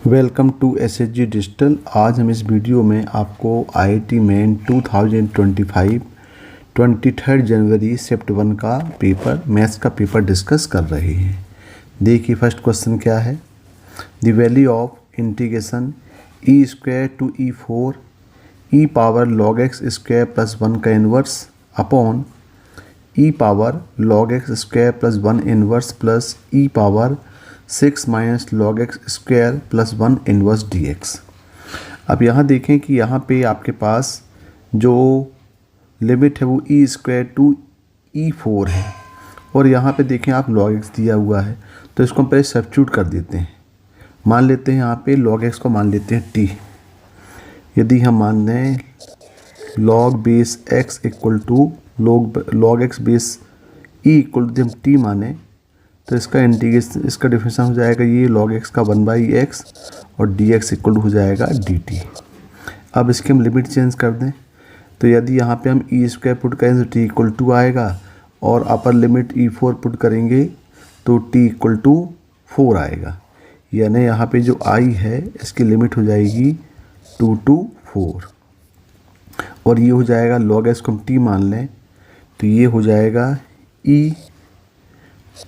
Welcome to SHG digital. आज हम इस वीडियो में आपको IIT मेन 2025 23 जनवरी शिफ्ट 1 का पेपर मैथ्स का पेपर डिस्कस कर रहे हैं। देखिए फर्स्ट क्वेश्चन क्या है। The value of integration e square to E4 e power log x square plus 1 का inverse upon e power log x square plus 1 inverse plus e power 6 minus log x square plus 1 inverse dx। अब यहाँ देखें कि यहाँ पे आपके पास जो limit है वो ई स्क्वायर टू E4 है और यहाँ पे देखें आप log x दिया हुआ है, तो इसको हम पहले सब्स्टिट्यूट कर देते हैं। मान लेते हैं यहाँ पे log x को मान लेते हैं t। यदि हम मान लें log base x equal to log x base e equal to हम t माने तो इसका इंटीग्रेशन, इसका डिफरेंशियल हो जाएगा ये log x का 1/x और dx इक्वल हो जाएगा dt। अब इसके हम लिमिट चेंज कर दें तो यदि यहाँ पे हम ई स्क्वायर पुट करें तो t इक्वल टू आएगा और अपर लिमिट E4 पुट करेंगे तो t इक्वल टू 4 आएगा। यानी यहाँ पे जो i है इसकी लिमिट हो जाएगी 2 to 4 और ये हो जाएगा log x को हम t मान लें तो ये हो जाएगा e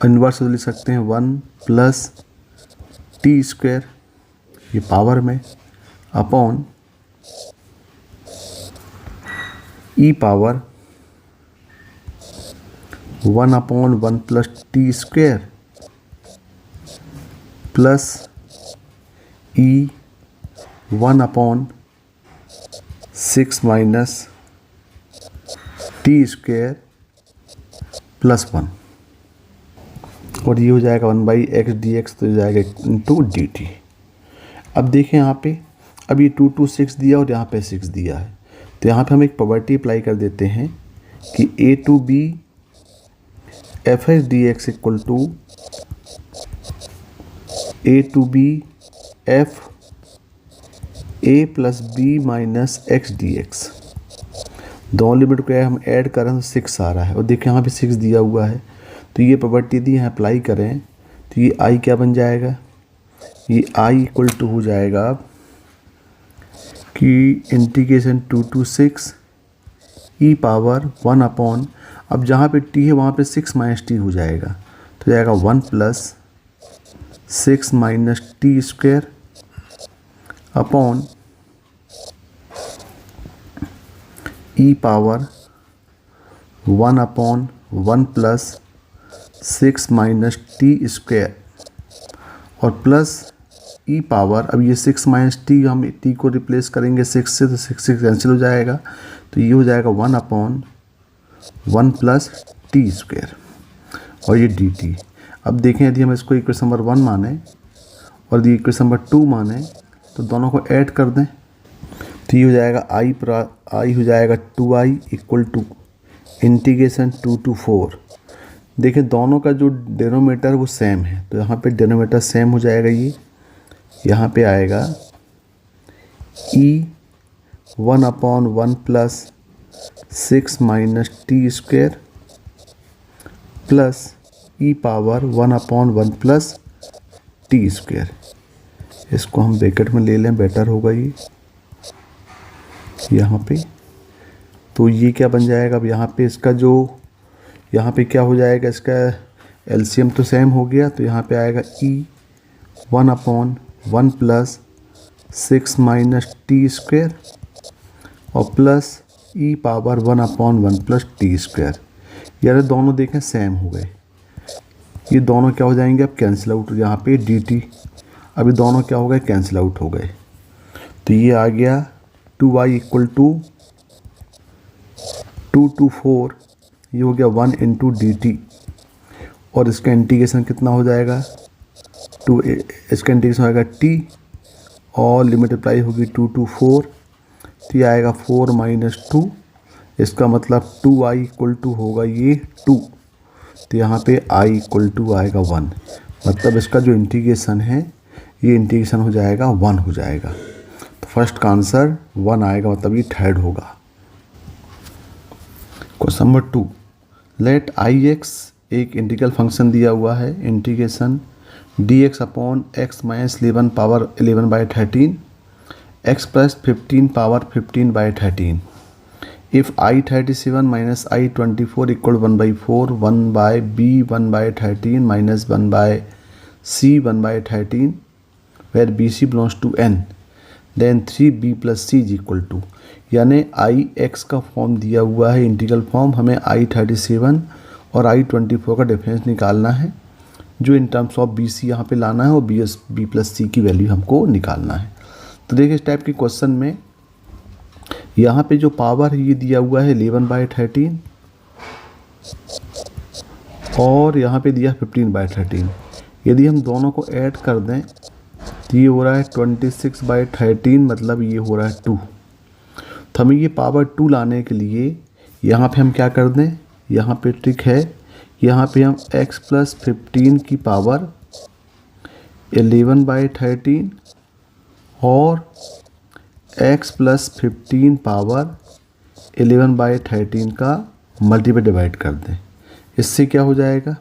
इन्वर्स लिख सकते हैं 1 प्लस टी स्क्वायर ये पावर में upon e power 1/1 plus T square plus e 1/6 minus T square plus 1 और ये हो जाएगा 1/x dx तो हो जाएगा इंटू dt। अब देखें यहाँ पे अब ये 2 to 6 दिया और यहाँ पे 6 दिया है तो यहाँ पे हम एक प्रॉपर्टी अप्लाई कर देते हैं कि a to b f(x) dx equal to a to b f a plus b minus x dx। दोनों लिमिट को हम ऐड करें तो 6 आ रहा है और देखिए यहाँ पे 6 दिया हुआ है तो ये प्रॉपर्टी यदि यहाँ अप्लाई करें तो ये i क्या बन जाएगा, ये i इक्वल टू हो जाएगा कि इंटीग्रेशन 2 to 6 ई पावर 1/, अब जहाँ पे t है वहाँ पे 6 माइनस टी हो जाएगा तो जाएगा 1 plus 6 minus T square upon e power 1/1 plus 6 minus T square और प्लस ई पावर, अब ये 6 माइनस टी हम टी को रिप्लेस करेंगे 6 से तो 6 कैंसिल हो जाएगा तो ये हो जाएगा 1/1 प्लस टी स्क्वायर और ये डी टी। अब देखें यदि हम इसको इक्वेशन नंबर 1 माने और यदि इक्वेशन नंबर 2 माने तो दोनों को ऐड कर दें तो ये हो जाएगा आई हो जाएगा 2i equal to integration 2 to 4। देखिए दोनों का जो डिनोमिनेटर वो सेम है तो यहाँ पे डिनोमिनेटर सेम हो जाएगा, ये यहाँ पे आएगा e 1/1 plus 6 minus T square plus e power 1/1 plus T square. इसको हम ब्रैकेट में ले लें, बेटर होगा ये यहाँ पे। तो ये क्या बन जाएगा, अब यहाँ पे इसका जो यहाँ पे क्या हो जाएगा, इसका एलसीएम तो सेम हो गया तो यहाँ पे आएगा e 1/1 plus 6 minus T square और plus e power 1/1 plus T square. यार दोनों देखें सेम हो गए, ये दोनों क्या हो जाएंगे अब कैंसिल आउट, यहाँ पे dt अभी दोनों क्या हो गए कैंसिल आउट हो गए तो ये आ गया 2i इक्वल टू 2 to 4, ये हो गया 1 इंटू dt और इसका इंटीग्रेशन कितना हो जाएगा 2, इसका इंटीग्रेशन होगा t और लिमिट अप्लाई होगी 2 to 4 तो ये आएगा 4 माइनस 2, इसका मतलब 2i इक्वल टू होगा ये 2 तो यहाँ पे i इक्वल टू आएगा 1, मतलब इसका जो इंटीग्रेशन है ये इंटीग्रेशन हो जाएगा 1 हो जाएगा। तो फर्स्ट का आंसर 1 आएगा, मतलब ये थर्ड होगा। क्वेश्चन नंबर 2, लेट ix एक इंटीग्रल फंक्शन दिया हुआ है integration D x upon x minus 11 power 11/13 x plus 15 power 15/13 if I37 minus I24 equal 1/4 1/b 1/13 minus 1/c 1/13 where BC belongs to n then 3b plus c is equal to, यानी Ix का form दिया हुआ है integral form, हमें I37 और I24 का difference निकालना है जो इन टर्म्स ऑफ BC यहाँ पे लाना है और b प्लस सी की वैल्यू हमको निकालना है। तो देखिए इस टाइप के क्वेश्चन में यहाँ पे जो पावर ये दिया हुआ है 11/13 और यहाँ पे दिया 15/13। यदि हम दोनों को ऐड कर दें तो ये हो रहा है 26/13, मतलब ये हो रहा है 2। तो हमें ये पावर 2 लाने के लिए यहाँ पे हम क्या कर दें, यहाँ पे ट्रिक है, यहाँ पे हम x प्लस 15 की पावर 11/13 और x प्लस 15 पावर 11/13 का मल्टीपल डिवाइड कर दें। इससे क्या हो जाएगा,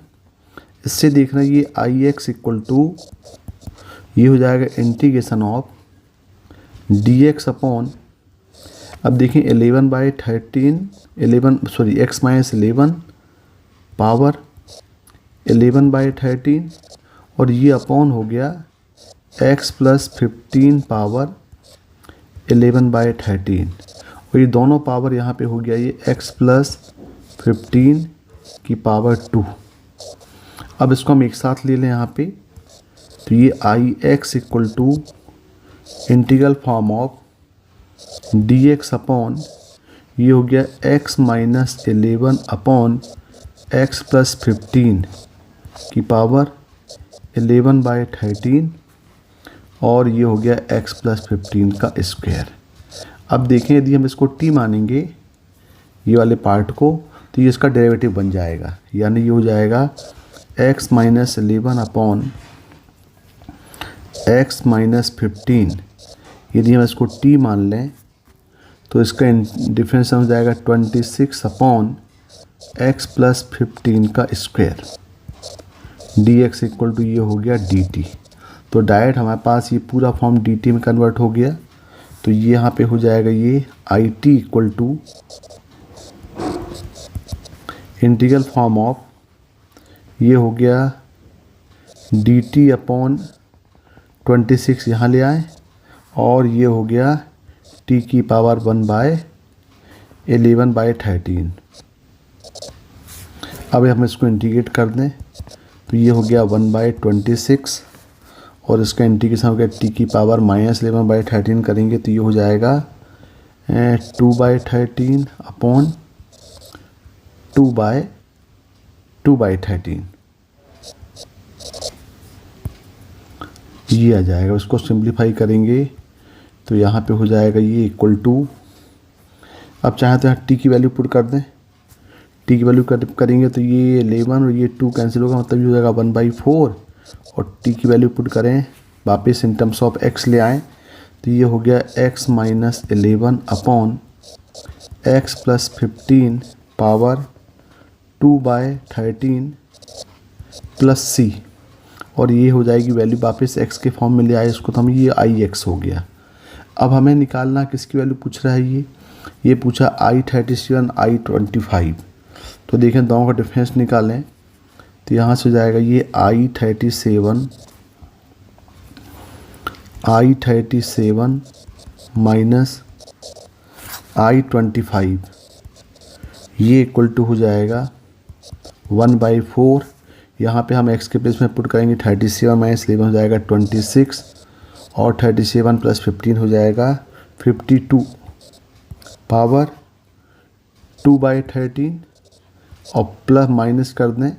इससे देखना ये Ix इक्वल टू ये हो जाएगा इंटीग्रेशन ऑफ dx अपॉन, अब देखें 11/13 x माइनस 11 पावर 11/13 और ये अपॉन हो गया x प्लस 15 पावर 11/13 और ये दोनों पावर यहाँ पे हो गया ये x प्लस 15 की पावर 2। अब इसको हम एक साथ ले लें यहाँ पे, तो ये Ix equal to integral form of dx upon ये हो गया x minus 11 upon x plus 15 की पावर 11/13 और ये हो गया x प्लस 15 का स्क्वायर। अब देखें यदि हम इसको t मानेंगे ये वाले पार्ट को तो ये इसका डेरिवेटिव बन जाएगा, यानी ये हो जाएगा x minus 11 upon x minus 15। यदि हम इसको t मान लें तो इसका डिफरेंस हो जाएगा 26 अपॉन x प्लस 15 का स्क्वायर dx इक्वल टू ये हो गया dt। तो डायरेक्ट हमारे पास ये पूरा फॉर्म dt में कन्वर्ट हो गया, तो ये यहाँ पे हो जाएगा ये it equal to integral form of ये हो गया dt अपॉन 26 यहाँ ले आए और ये हो गया t की पावर 1/11/13। अब हम इसको इंटीग्रेट कर दें तो ये हो गया 1/26 और इसका इंटीग्रेशन हो गया t की पावर -11/13 करेंगे तो ये हो जाएगा 2/13 अपॉन 2/13 ये आ जाएगा। उसको सिंप्लीफाई करेंगे तो यहाँ पे हो जाएगा ये इक्वल टू, अब चाहे तो यहाँ t की वैल्यू पुट कर दें, t की वैल्यू करेंगे तो ये 11 और ये 2 कैंसिल होगा, मतलब ये हो जाएगा 1/4 और t की वैल्यू पुट करें वापस इन टर्म्स ऑफ x ले आएँ तो ये हो गया x minus 11 upon x plus 15 power 2/13 plus c और ये हो जाएगी वैल्यू वापस x के फॉर्म में ले आए इसको, तो हम ये Ix हो गया। अब हमें निकालना किसकी वैल्यू पूछ रहा है, ये पूछा I37 I25। तो देखें दोनों का डिफरेंस निकालें तो यहाँ से हो जाएगा ये I37 माइनस I25 ये इक्वल टू हो जाएगा 1/4। यहाँ पे हम x के प्लेस में पुट करेंगे 37 माइनस 11 हो जाएगा 26 और 37 प्लस 15 हो जाएगा 52 पावर 2/13 और प्लस माइनस कर दें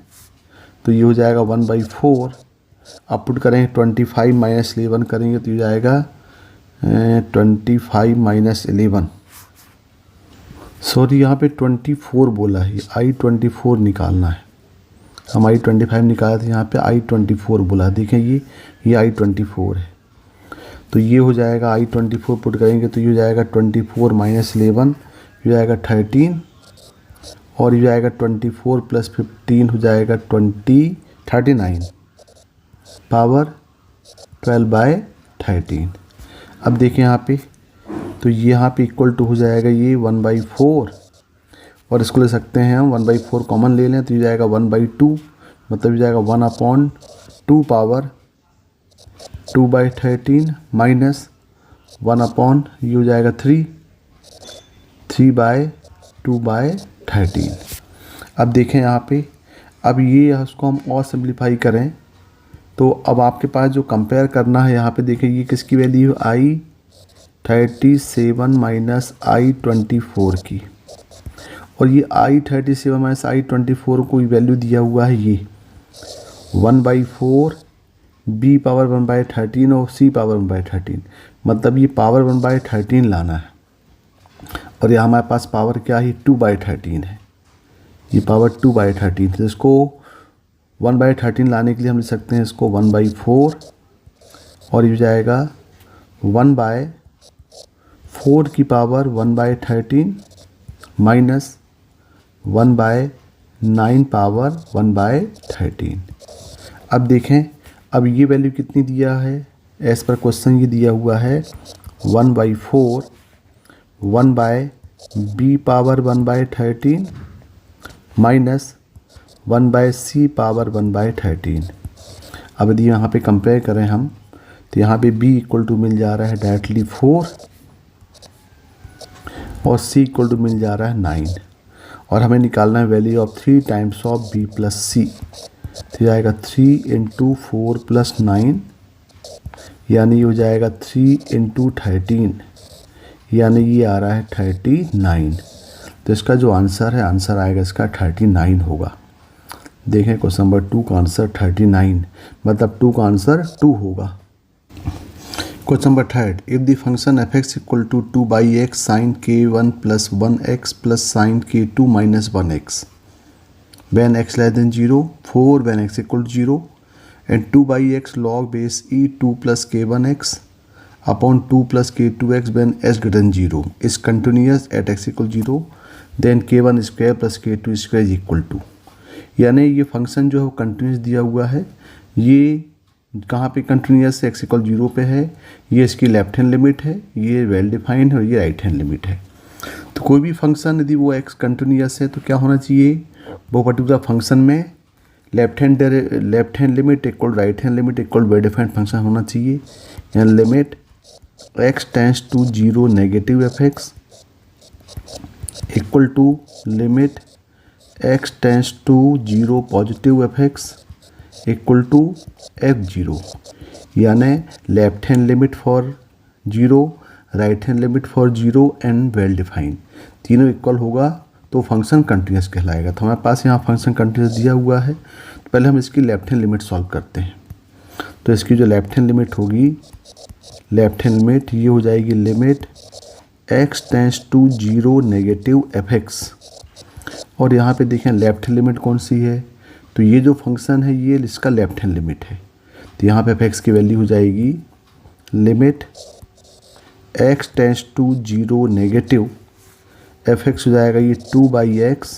तो ये हो जाएगा 1/4। अब पुट करेंगे 25 माइनस 11 करेंगे तो ये जाएगा 25 माइनस 11, सॉरी यहाँ पे 24 बोला है, I24 निकालना है, हम I25 निकाला था, यहाँ पे I24 बोला, देखें ये I24 है। तो ये हो जाएगा I24 पुट करेंगे तो ये हो जाएगा 24 माइनस 11 ये जाएगा 13 और ये जाएगा 24 प्लस 15 हो जाएगा 39 पावर 12/13। अब देखें यहाँ पे, तो यहाँ पे इक्वल टू हो जाएगा ये 1/4, और इसको ले सकते हैं हम 1/4 कॉमन ले लें तो ये जाएगा 1/2, मतलब ये जाएगा 1/2 पावर 2/13 माइनस 1 ये हो जाएगा 3/2/13। अब देखें यहाँ पे, अब ये उसको हम और सिंप्लीफाई करें तो अब आपके पास जो कंपेयर करना है यहाँ पे देखें, ये किसकी वैल्यू I37 माइनस I24 की, और ये I37 माइनस I24 को वैल्यू दिया हुआ है ये 1/4 B पावर 1/13 और C पावर 1/13, मतलब ये पावर 1/13 लाना है, और यहाँ हमारे पास पावर क्या है 2/13 है, ये पावर 2/13, तो इसको 1/13 लाने के लिए हम लिख सकते हैं इसको 1/4, और ये जाएगा 1/4 की पावर 1/13 माइनस 1/9 पावर 1/13। अब देखें, अब ये वैल्यू कितनी दिया है, एज पर क्वेश्चन ये दिया हुआ है 1/4 1/B power 1/13 minus 1/C power 1/13। अब यदि यहाँ पे कंपेयर करें हम तो यहाँ पे B इक्वल टू मिल जा रहा है डायरेक्टली 4 और C इक्वल टू मिल जा रहा है 9, और हमें निकालना है value of 3 times of B plus C, तो जाएगा 3 × 4 + 9, यानी ये हो जाएगा 3 × 13, यानी ये आ रहा है 39। तो इसका जो आंसर है, आंसर आएगा इसका 39 होगा। देखें क्वेश्चन नंबर 2 का आंसर 39, मतलब 2 का आंसर 2 होगा। Question number 3, if the function f(x) equal to 2/x sin k1 + 1x + sin k2 - 1x when x less than 0, 4 when x equal to 0, and 2/x log base e2 + k1x upon 2 + k2x when s greater than 0 is continuous at x equal 0, then k1 square + k2 square is equal to, यानी ये function जो है वो continuous दिया हुआ है। ये कहाँ पे कंटिन्यूस है, x इक्वल 0 पे है, ये इसकी लेफ्ट हैंड लिमिट है, ये वेल डिफाइंड है, और ये राइट हैंड लिमिट है। तो कोई भी फंक्शन यदि वो x कंटिन्यूस है तो क्या होना चाहिए, वो पर्टिकुलर फंक्शन में left hand limit equal right hand limit equal well defined function होना चाहिए। यहाँ limit x tends to 0 negative f(x) equal to limit x tends to 0 positive f(x) equal to f0, यानी left hand limit for 0, right hand limit for 0 and well defined, तीनों equal होगा तो function continuous कहलाएगा। तो हमारे पास यहाँ function continuous दिया हुआ है, तो पहले हम इसकी लेफ्ट हैंड लिमिट सॉल्व करते हैं। तो इसकी जो लेफ्ट हैंड लिमिट होगी, लेफ्ट हैंड लिमिट ये हो जाएगी limit x tends to 0 negative f(x), और यहाँ पे देखें लेफ्ट हैंड लिमिट कौन सी है, तो ये जो फंक्शन है ये इसका लेफ्ट हैंड लिमिट है, तो यहाँ पे f(x) की वैल्यू हो जाएगी limit x tends to 0 negative f(x) हो जाएगा ये 2/x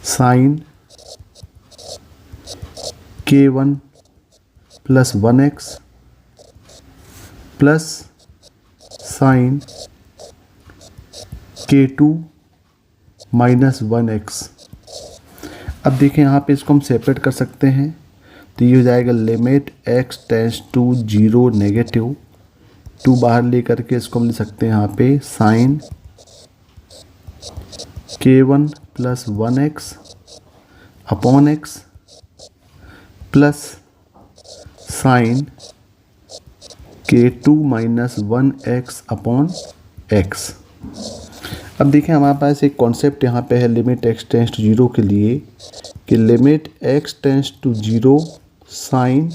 sign k1 + 1x plus sine k2 - 1x। अब देखें यहाँ पे इसको हम सेपरेट कर सकते हैं, तो ये हो जाएगा limit x tends to 0 negative, 2 बाहर ले करके इसको हम ले सकते हैं यहाँ पे sine k1 + 1x upon x plus sine k2 - 1x upon x। अब देखें हमारे पास एक कॉन्सेप्ट यहाँ पे है लिमिट x टेंड्स टू 0 के लिए, कि limit x tends to 0 sine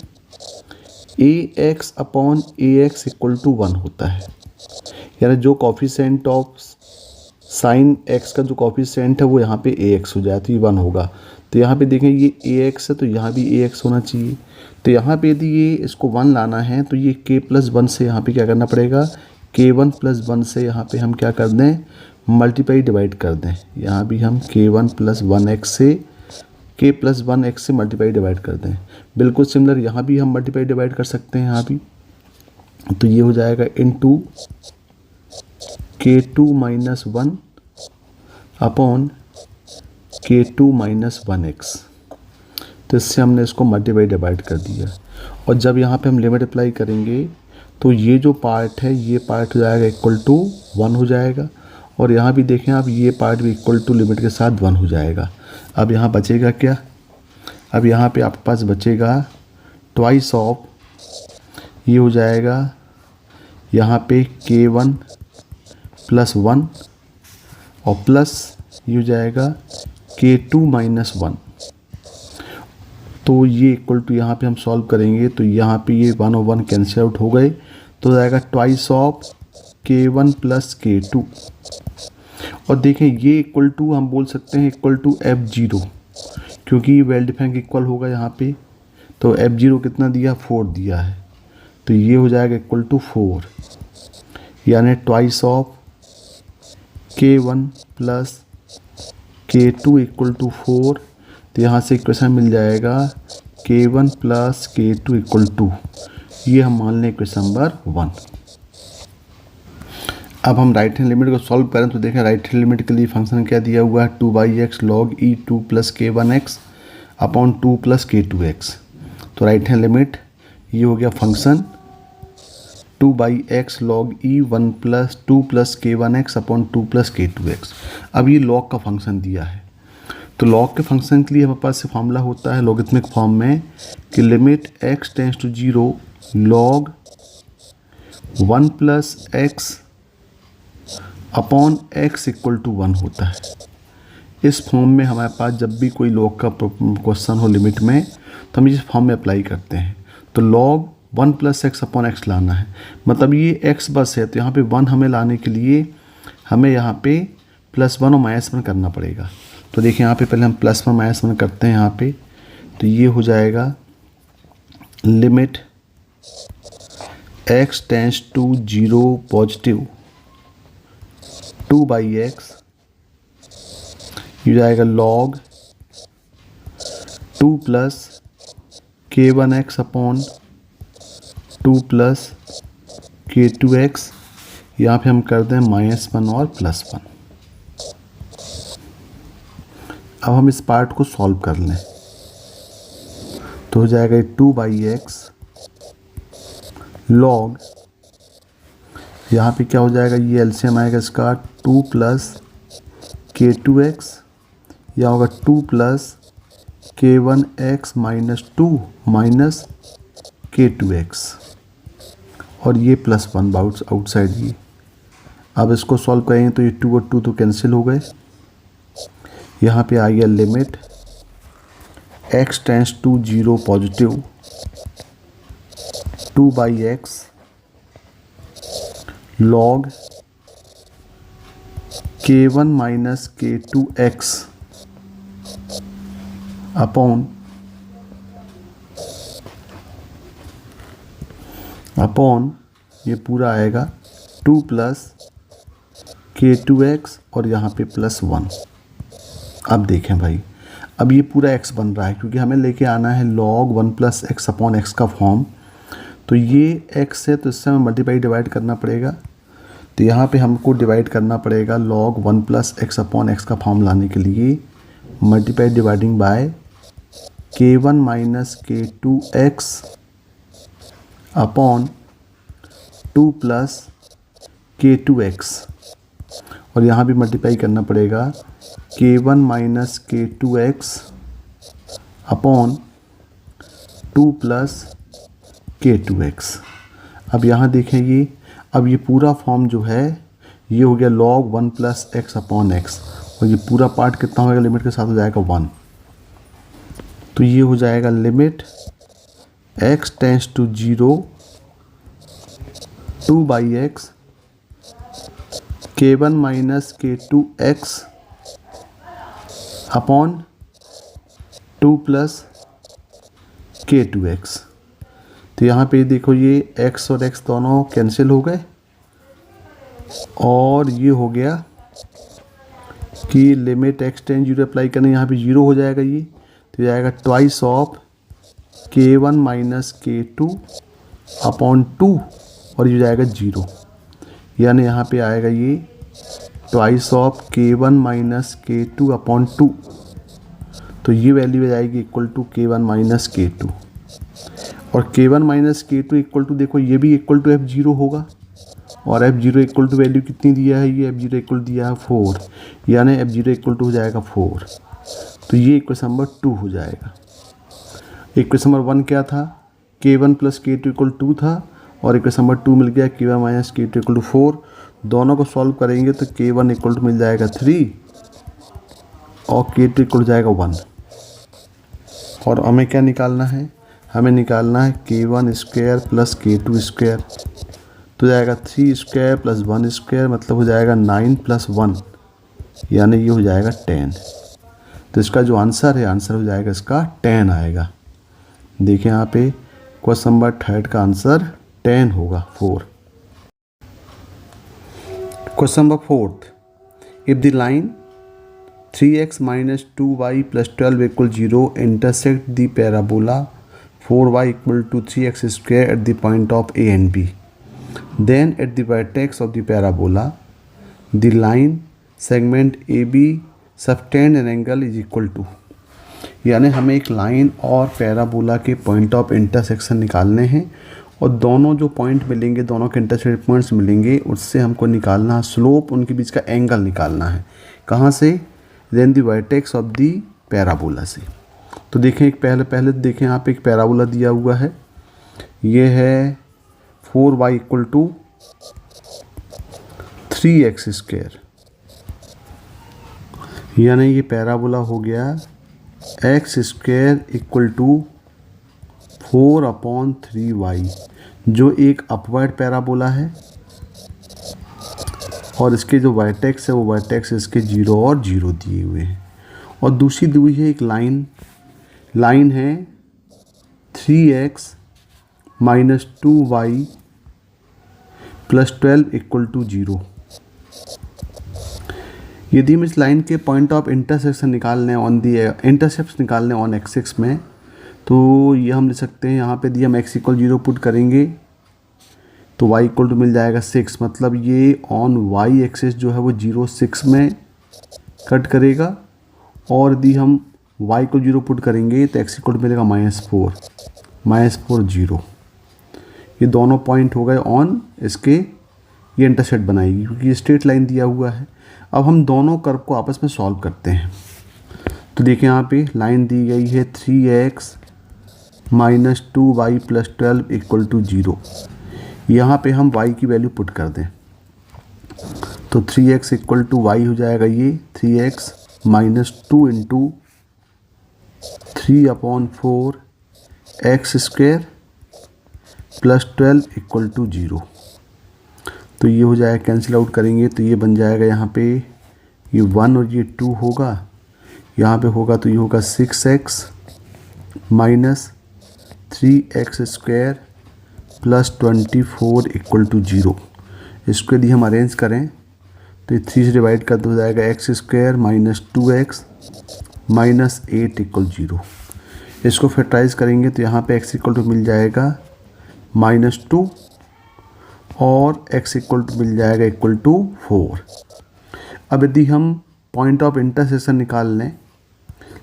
ax upon ax equal to 1 होता है, यानी जो कॉफिशेंट ऑफ साइन x का जो कॉफिशेंट है वो यहाँ पे ax हो जाए तो ये 1 होगा। तो यहाँ पे देखें ये ax है तो यहाँ भी ax होना चाहिए, तो यहाँ पे यदि ये इसको 1 लाना है तो ये k + 1 से यहाँ पे क्या करना पड़ेगा, k1 + 1 से यहाँ पे हम क्या कर दें, मल्टीप्लाई डिवाइड कर दें। यहाँ भी हम k1 + 1x से के प्लस 1 एक्स से मल्टीप्लाई डिवाइड कर दें। बिल्कुल सिमिलर यहाँ भी हम मल्टीप्लाई डिवाइड कर सकते हैं यहाँ भी। तो ये हो जाएगा into k2 minus 1 upon k2 minus 1x। तो इससे हमने इसको मल्टीप्लाई डिवाइड कर दिया। और जब यहाँ पे हम लिमिट अप्लाई करेंगे तो ये जो पार्ट है ये पार्ट हो जाएगा इक्वल टू 1 हो जाएगा। और यहाँ भी देखें आप, ये पार्ट भी इक्वल टू लिमिट के साथ 1 हो जाएगा। अब यहाँ बचेगा क्या? अब यहाँ पे आपके पास बचेगा ट्वाइस ऑफ, ये हो जाएगा यहाँ पे k1 प्लस 1 और प्लस ये हो जाएगा k2 माइनस 1। तो ये इक्वल टू यहाँ पे हम सॉल्व करेंगे तो यहाँ पे ये 1 और 1 कैंसिल आउट हो गए, तो जाएगा twice of k1 plus k2। और देखें ये इक्वल टू हम बोल सकते हैं इक्वल टू f0, क्योंकि वेल डिफाइंड इक्वल होगा यहाँ पे। तो f0 कितना दिया? 4 दिया है। तो ये हो जाएगा इक्वल टू 4, यानी twice of k1 plus k2 equal to 4। तो यहाँ से इक्वेशन मिल जाएगा k1 plus k2 equal to, ये हम मान लें इक्वेशन नंबर 1। अब हम राइट हैंड लिमिट को सॉल्व करें तो देखें राइट हैंड लिमिट के लिए फंक्शन क्या दिया हुआ है? 2/x log e2 plus k1x upon 2 plus k2x। तो राइट हैंड लिमिट ये हो गया function 2/x log e1 plus 2 plus k1x upon 2 plus k2x। अब ये लॉग का फंक्शन दिया है, तो लॉग के फंक्शन के लिए हमारे पास से फॉर्मूला होता है लॉगरिथमिक फॉर्म में कि limit x tends to 0 log 1 plus x upon x equal to 1 होता है। इस फॉर्म में हमारे पास जब भी कोई लॉग का क्वेश्चन हो लिमिट में तो हम इस फॉर्म में अप्लाई करते हैं। तो log 1 plus x upon x लाना है, मतलब ये x बस है, तो यहाँ पे 1 हमें लाने के लिए हमें यहाँ पे +1 और -1 करना पड़ेगा। तो देखिए यहाँ पे पहले हम +1 -1 करते हैं यहाँ पे। तो ये हो जाएगा limit x tends to 0 positive 2/x, ये जाएगा log 2 plus k1x upon 2 plus k2x। यहाँ पे हम कर दें -1 और +1। अब हम इस पार्ट को सॉल्व कर लें तो हो जाएगा 2/x log, यहाँ पे क्या हो जाएगा? ये एलसीएम आएगा इसका 2 प्लस k2x, या होगा 2 plus k1x minus 2 minus k2x, और ये +1 आउटसाइड ये। अब इसको सॉल्व करेंगे तो ये 2 और 2 तो कैंसिल हो गए। यहाँ पे आ गया limit x tends to 0 positive 2/x log k1 minus k2x upon ये पूरा आएगा 2 प्लस k2x और यहाँ पे +1। अब देखें भाई, अब ये पूरा x बन रहा है क्योंकि हमें लेके आना है log 1 plus x upon x का फॉर्म। तो ये x है तो इससे हमें मल्टीप्लाई डिवाइड करना पड़ेगा। तो यहाँ पे हमको डिवाइड करना पड़ेगा log 1 plus x upon x का फॉर्म लाने के लिए multiply dividing by k1 minus k2x upon 2 plus k2x, और यहाँ भी मल्टीप्लाई करना पड़ेगा k1 minus k2x upon 2 plus k2x। अब यहाँ देखें ये, अब ये पूरा फॉर्म जो है ये हो गया log 1 plus x upon x, और ये पूरा पार्ट कितना होगा? लिमिट के साथ हो जाएगा 1। तो ये हो जाएगा limit x tends to 0 2/x k1 minus k2x upon 2 plus k2x। तो यहाँ पे देखो ये x और x दोनों कैंसिल हो गए, और ये हो गया कि लिमिट x टेंड 0 अप्लाई करने, यहाँ पे 0 हो जाएगा ये। तो ये आएगा twice of k1 minus k2 upon 2 और ये जाएगा 0, यानी यहाँ पे आएगा ये twice of k1 minus k2 upon 2, तो ये वैल्यू आ जाएगी equal to k1 minus k2 और k1 minus k2 equal to, देखो ये भी इक्वल टू f0 होगा और f0 इक्वल टू वैल्यू कितनी दिया है, ये f0 इक्वल दिया है 4, यानी f0 इक्वल टू हो जाएगा 4, तो ये इक्वेशन नंबर 2 हो जाएगा। इक्वेशन नंबर 1 क्या था, k1 प्लस k2 इक्वल 2 था और इक्वेशन नंबर 2 मिल गया k1 minus k2 equal to 4। दोनों को सॉल्व करेंगे तो k1 इक्वल टू मिल जाएगा 3 और k2 इक्वल हो जाएगा 1। और हमें क्या निकालना है, हमें निकालना है k1 square plus k2 square, तो जाएगा 3 स्क्वायर प्लस 1 स्क्वायर, मतलब हो जाएगा 9 प्लस 1, यानी ये हो जाएगा 10। तो इसका जो आंसर है, आंसर हो जाएगा इसका 10 आएगा। देखिए यहाँ पे क्वेश्चन नंबर 3 का आंसर 10 होगा, 4। Question number 4, if the line 3x minus 2y plus 12 equal 0 intersect the parabola 4y equal to 3x square at the point of A and B, then at the vertex of the parabola the line segment AB subtend an angle is equal to, यानी हमें एक line और parabola के point of intersection निकालने हैं और दोनों जो पॉइंट मिलेंगे, दोनों के इंटरसेक्ट पॉइंट्स मिलेंगे, उससे हमको निकालना है स्लोप, उनके बीच का एंगल निकालना है। कहाँ से, then the vertex of the parabola से। तो देखें एक पहले देखें यहाँ पे एक पैराबोला दिया हुआ है, ये है 4y equal to 3x square, यानी ये पैराबोला हो गया x square equal to 4/3y, जो एक अपवर्ड पैराबोला है और इसके जो वर्टेक्स है वो वर्टेक्स इसके 0 और 0 दिए हुए हैं। और दूसरी दी हुई है एक लाइन है 3x minus 2y plus 12 equal to 0। यदि हम इस लाइन के पॉइंट ऑफ इंटरसेक्शन निकालने ऑन दी इंटरसेप्ट निकालने ऑन एक्सिस में, तो ये हम ले सकते हैं, यहाँ पे दी हम x इक्वल 0 पुट करेंगे तो y इक्वल टू मिल जाएगा 6, मतलब ये ऑन y एक्सिस जो है वो 0 6 में कट करेगा और यदि हम y को 0 पुट करेंगे तो x इक्वल टू मिलेगा -4 0। ये दोनों पॉइंट हो गए ऑन इसके, ये इंटरसेक्ट बनाएगी क्योंकि ये स्ट्रेट लाइन दिया हुआ है। अब हम दोनों कर्व को आपस में सॉल्व करते हैं। तो देखिए यहाँ पे लाइन दी गई है 3x minus 2y plus 12 equal to 0। यहाँ पे हम y की वैल्यू पुट कर दें तो 3x इक्वल टू y हो जाएगा ये 3x minus 2 into 3/4 x square plus 12 equal to 0। तो ये हो जाएगा, कैंसिल आउट करेंगे तो ये बन जाएगा यहाँ पे ये 1 और ये 2 होगा, यहाँ पे होगा तो ये होगा 6x minus 3x square plus 24 equal to 0। इसको यदि हम अरेंज करें तो ये 3 से डिवाइड कर दो, हो जाएगा x square minus 2x minus 8 equal 0। इसको फैक्टराइज करेंगे तो यहाँ पे x इक्वल टू मिल जाएगा -2 और x इक्वल टू मिल जाएगा इक्वल टू 4। अब यदि हम पॉइंट ऑफ इंटरसेक्शन निकाल लें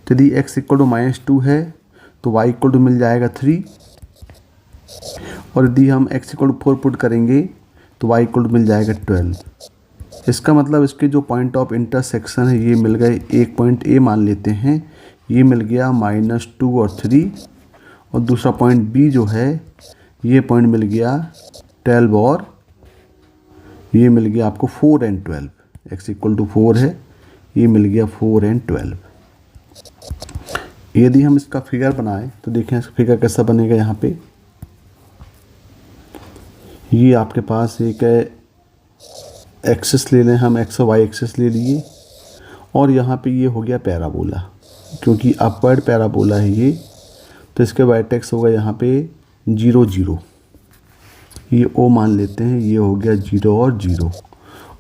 तो यदि x इक्वल टू -2 है तो y इक्वल टू मिल जाएगा 3 और यदि हम x इक्वल टू 4 पुट करेंगे तो y इक्वल टू मिल जाएगा 12। इसका मतलब इसके जो पॉइंट ऑफ इंटरसेक्शन है ये मिल गए, एक पॉइंट A मान लेते हैं, ये मिल गया -2 और 3 और दूसरा पॉइंट B जो है ये पॉइंट मिल गया 12 और ये मिल गया आपको 4 और 12। x इक्वल टू 4 है, ये मिल गया 4 और 12। यदि हम इसका फिगर बनाएं तो देखें इसका फिगर कैसा बनेगा। यहाँ पे ये आपके पास एक एक्सिस ले लें हम, x और y एक्सिस ले लिए और यहाँ पे ये हो गया पैराबोला, क्योंकि अपवर्ड पैराबोला है ये, तो इसके वर्टेक्स होगा यहाँ पे 0 0, ये O मान लेते हैं, ये हो गया 0 और 0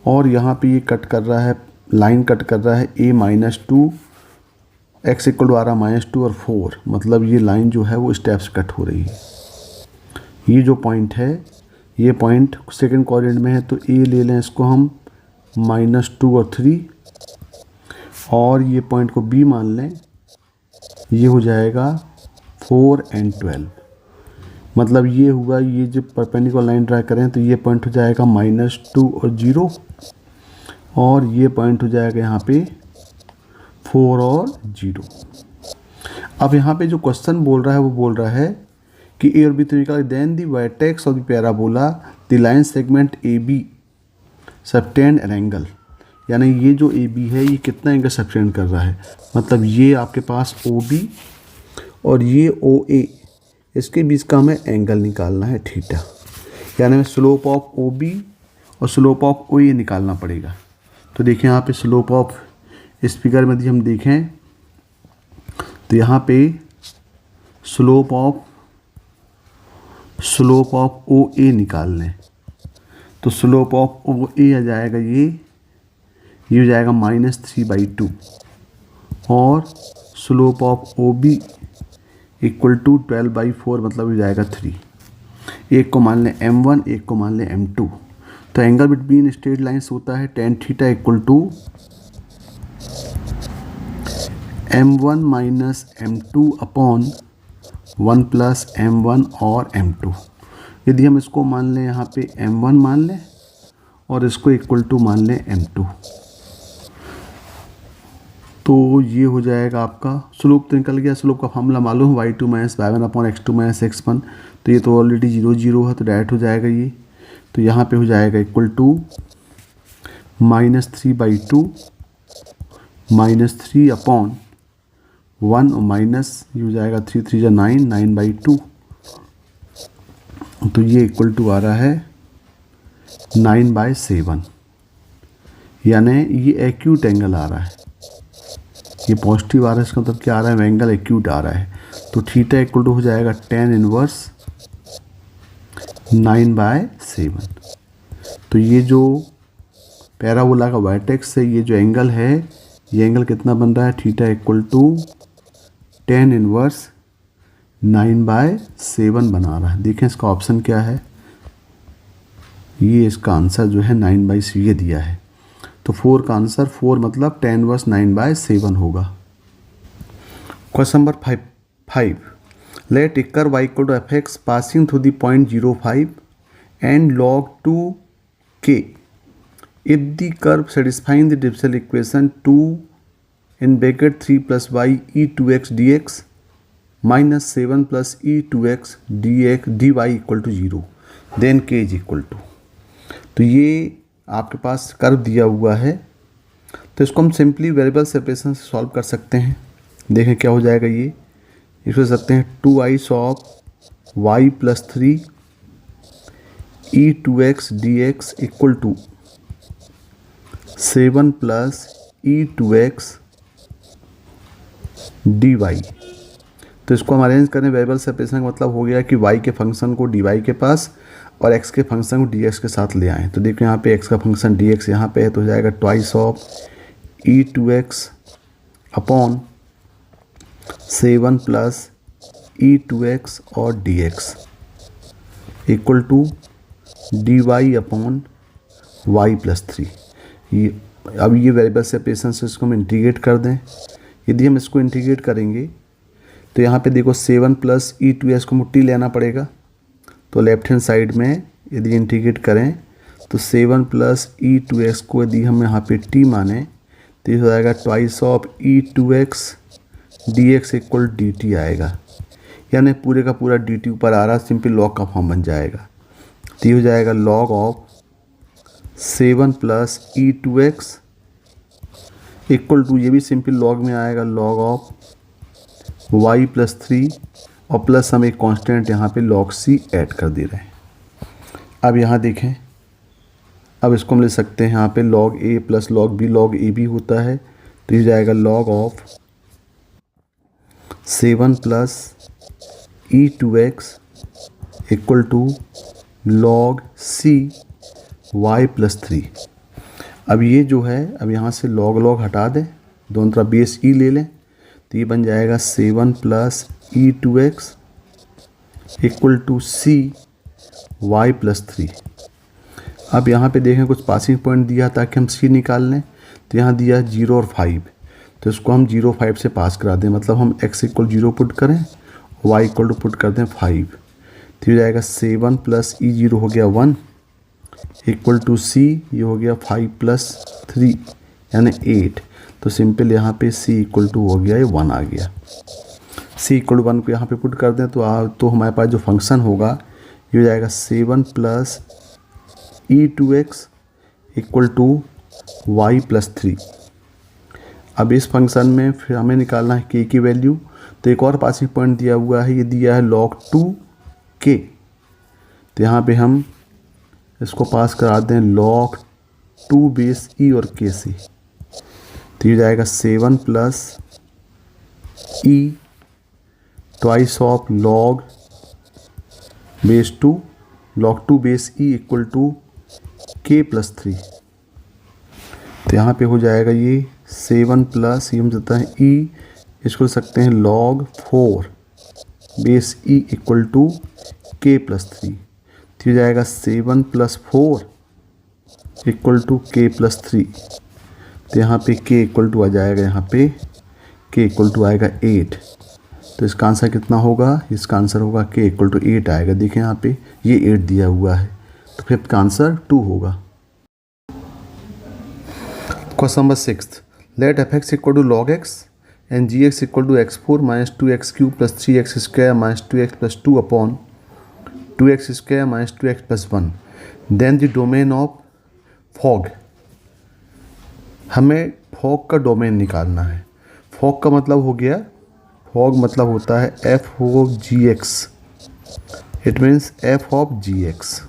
और यहाँ पे ये कट कर रहा है, लाइन कट कर रहा है A -2 x इक्वल टू आ रहा -2 और 4, मतलब ये लाइन जो है वो स्टेप्स कट हो रही है। ये जो पॉइंट है, ये पॉइंट सेकंड क्वाड्रेंट में है, तो ए ले लें इसको हम -2 और 3, और ये पॉइंट को बी मान लें, ये हो जाएगा 4 और 12। मतलब ये हुआ, ये जो परपेंडिकुलर लाइन ड्रा करें तो ये पॉइंट हो जाएगा -2 और 0, और ये पॉइंट हो जाएगा यहाँ पे 4 और 0। अब यहाँ पे जो क्वेश्चन बोल रहा है वो बोल रहा है कि ए और बी तो निकाल, then the vertex of the parabola the line segment A B subtend an angle, यानी ये जो ए बी है ये कितना एंगल सबटेंड कर रहा है, मतलब ये आपके पास ओ बी और ये ओ ए, इसके बीच का हमें एंगल निकालना है थीटा, यानी हमें स्लोप ऑफ ओ बी और स्लोप ऑफ ओ ए निकालना पड़ेगा। तो देखें यहाँ पे स्लोप ऑफ, इस फिगर में यदि हम देखें तो यहाँ पे स्लोप ऑफ ओ ए निकाल लें, तो स्लोप ऑफ ओ ए आ जाएगा ये हो जाएगा -3/2, और slope of O B equal to 12/4, मतलब हो जाएगा 3। एक को मान लें m1, एक को मान लें m2। तो एंगल बिटवीन स्ट्रेट लाइंस होता है tan theta equal to m1 minus m2 upon 1 plus m1 और m2। यदि हम इसको मान लें यहाँ पे m1 मान लें और इसको इक्वल टू मान लें m2, तो ये हो जाएगा आपका स्लोप तो निकल गया। स्लोप का फॉर्मूला मालूम है y2 minus y1 upon x2 minus x1, तो ये तो ऑलरेडी 0 0 है, तो डायरेक्ट हो जाएगा ये। तो यहाँ पे हो जाएगा इक्वल टू -3/2 -3 अपॉन 1 और माइनस ये हो जाएगा 3 3 जा 9, 9/2, तो ये इक्वल टू आ रहा है 9/7, यानी ये एक्यूट एंगल आ रहा है, ये पॉजिटिव आ रहा है, इसका मतलब क्या आ रहा है, एंगल एक्यूट आ रहा है। तो थीटा इक्वल टू हो जाएगा tan इनवर्स 9/7। तो ये जो पैराबोला का वर्टेक्स है, ये जो एंगल है, ये एंगल कितना बन रहा है, theta equal to tan inverse 9/7 बना रहा है। देखें इसका ऑप्शन क्या है, ये इसका आंसर जो है 9/7 ये दिया है, तो 4 का आंसर 4 मतलब tan इनवर्स 9/7 होगा। Question number 5, let a curve y equal to fx passing through the point 0, 5 and log 2k if the curve satisfying the differential equation 2 in bracket 3 plus y e2x dx minus 7 plus e2x dx dy equal to 0, then k is equal to. तो ये आपके पास curve दिया हुआ है, तो इसको हम simply variable separation से सॉल्व कर सकते हैं। देखें क्या हो जाएगा, ये इसको सकते हैं 2i of y plus 3 e2x dx equal to 7 plus e2x dy। तो इसको हम अरेंज करें वेरिएबल सेपरेशन का मतलब हो गया कि y के फंक्शन को dy के पास और x के फंक्शन को dx के साथ ले आएँ। तो देखो यहाँ पे x का फंक्शन dx यहाँ पे है, तो हो जाएगा twice of e2x upon 7 plus e2x और dx equal to dy upon y plus 3। ये अब ये वेरिएबल सेपरेशन से इसको हम इंटीग्रेट कर दें। यदि हम इसको इंटीग्रेट करेंगे तो यहाँ पे देखो 7 प्लस e2x को मुट्ठी लेना पड़ेगा, तो लेफ्ट हैंड साइड में यदि इंटीग्रेट करें तो 7 प्लस e2x को यदि हम यहाँ पे t माने तो ये हो जाएगा twice of e2x dx equal dt आएगा, यानी पूरे का पूरा dt ऊपर आ रहा है, सिंपल लॉग का फॉर्म बन जाएगा। तो ये हो जाएगा log of 7 plus e2x equal to, ये भी सिंपल लॉग में आएगा, लॉग ऑफ y प्लस 3 और प्लस हम एक कांस्टेंट यहाँ पे log c ऐड कर दे रहे हैं। अब यहाँ देखें, अब इसको हम ले सकते हैं यहाँ पे log a plus log a भी होता है, तो ये जाएगा log of 7 plus e2x equal to log c y plus 3। अब ये जो है, अब यहाँ से log हटा दें, दोनों तरफ बेस e ले लें, तो ये बन जाएगा 7 plus e2x equal to C Y plus 3। अब यहाँ पे देखें कुछ पासिंग पॉइंट दिया ताकि हम सी निकाल लें, तो यहाँ दिया 0 और 5, तो इसको हम 0 5 से पास करा दें, मतलब हम x इक्वल 0 पुट करें, y इक्वल टू पुट कर दें 5, तो ये जाएगा 7 प्लस e0 हो गया 1 इक्वल टू सी, ये हो गया 5 प्लस 3 यानी 8। तो सिंपल यहाँ पे c इक्वल टू हो गया, ये 1 आ गया। c इक्वल टू 1 को यहाँ पे पुट कर दें तो हमारे पास जो फंक्शन होगा ये हो जाएगा 7 plus e2x equal to y plus 3। अब इस फंक्शन में फिर हमें निकालना है k की वैल्यू, तो एक और पासिंग पॉइंट दिया हुआ है, ये दिया है log 2k, तो यहाँ पे हम इसको पास करा दें log 2 बेस e और k से, तो ये जाएगा 7 plus e twice of log base 2 log 2 base e equal to k plus 3। तो यहाँ पे हो जाएगा ये 7 प्लस ये हम देता है e, इसको सकते हैं log 4 base e equal to k plus 3। तो ये जाएगा 7 plus 4 equal to k plus 3। तो यहाँ पे k इक्वल टू आ जाएगा, यहाँ पे k इक्वल टू आएगा 8। तो इसका आंसर कितना होगा, इसका आंसर होगा k इक्वल टू 8 आएगा। देखिए यहाँ पे ये 8 दिया हुआ है, तो फिफ्थ का आंसर 2 होगा। Question number 6, let fx equal to log x and gx equal to x4 minus 2x cube plus 3x square minus 2x plus 2 upon 2x square minus 2x plus 1, then the domain of fog. हमें fog का domain निकालना है। Fog का मतलब हो गया, fog मतलब होता है f of gx, it means f of gx।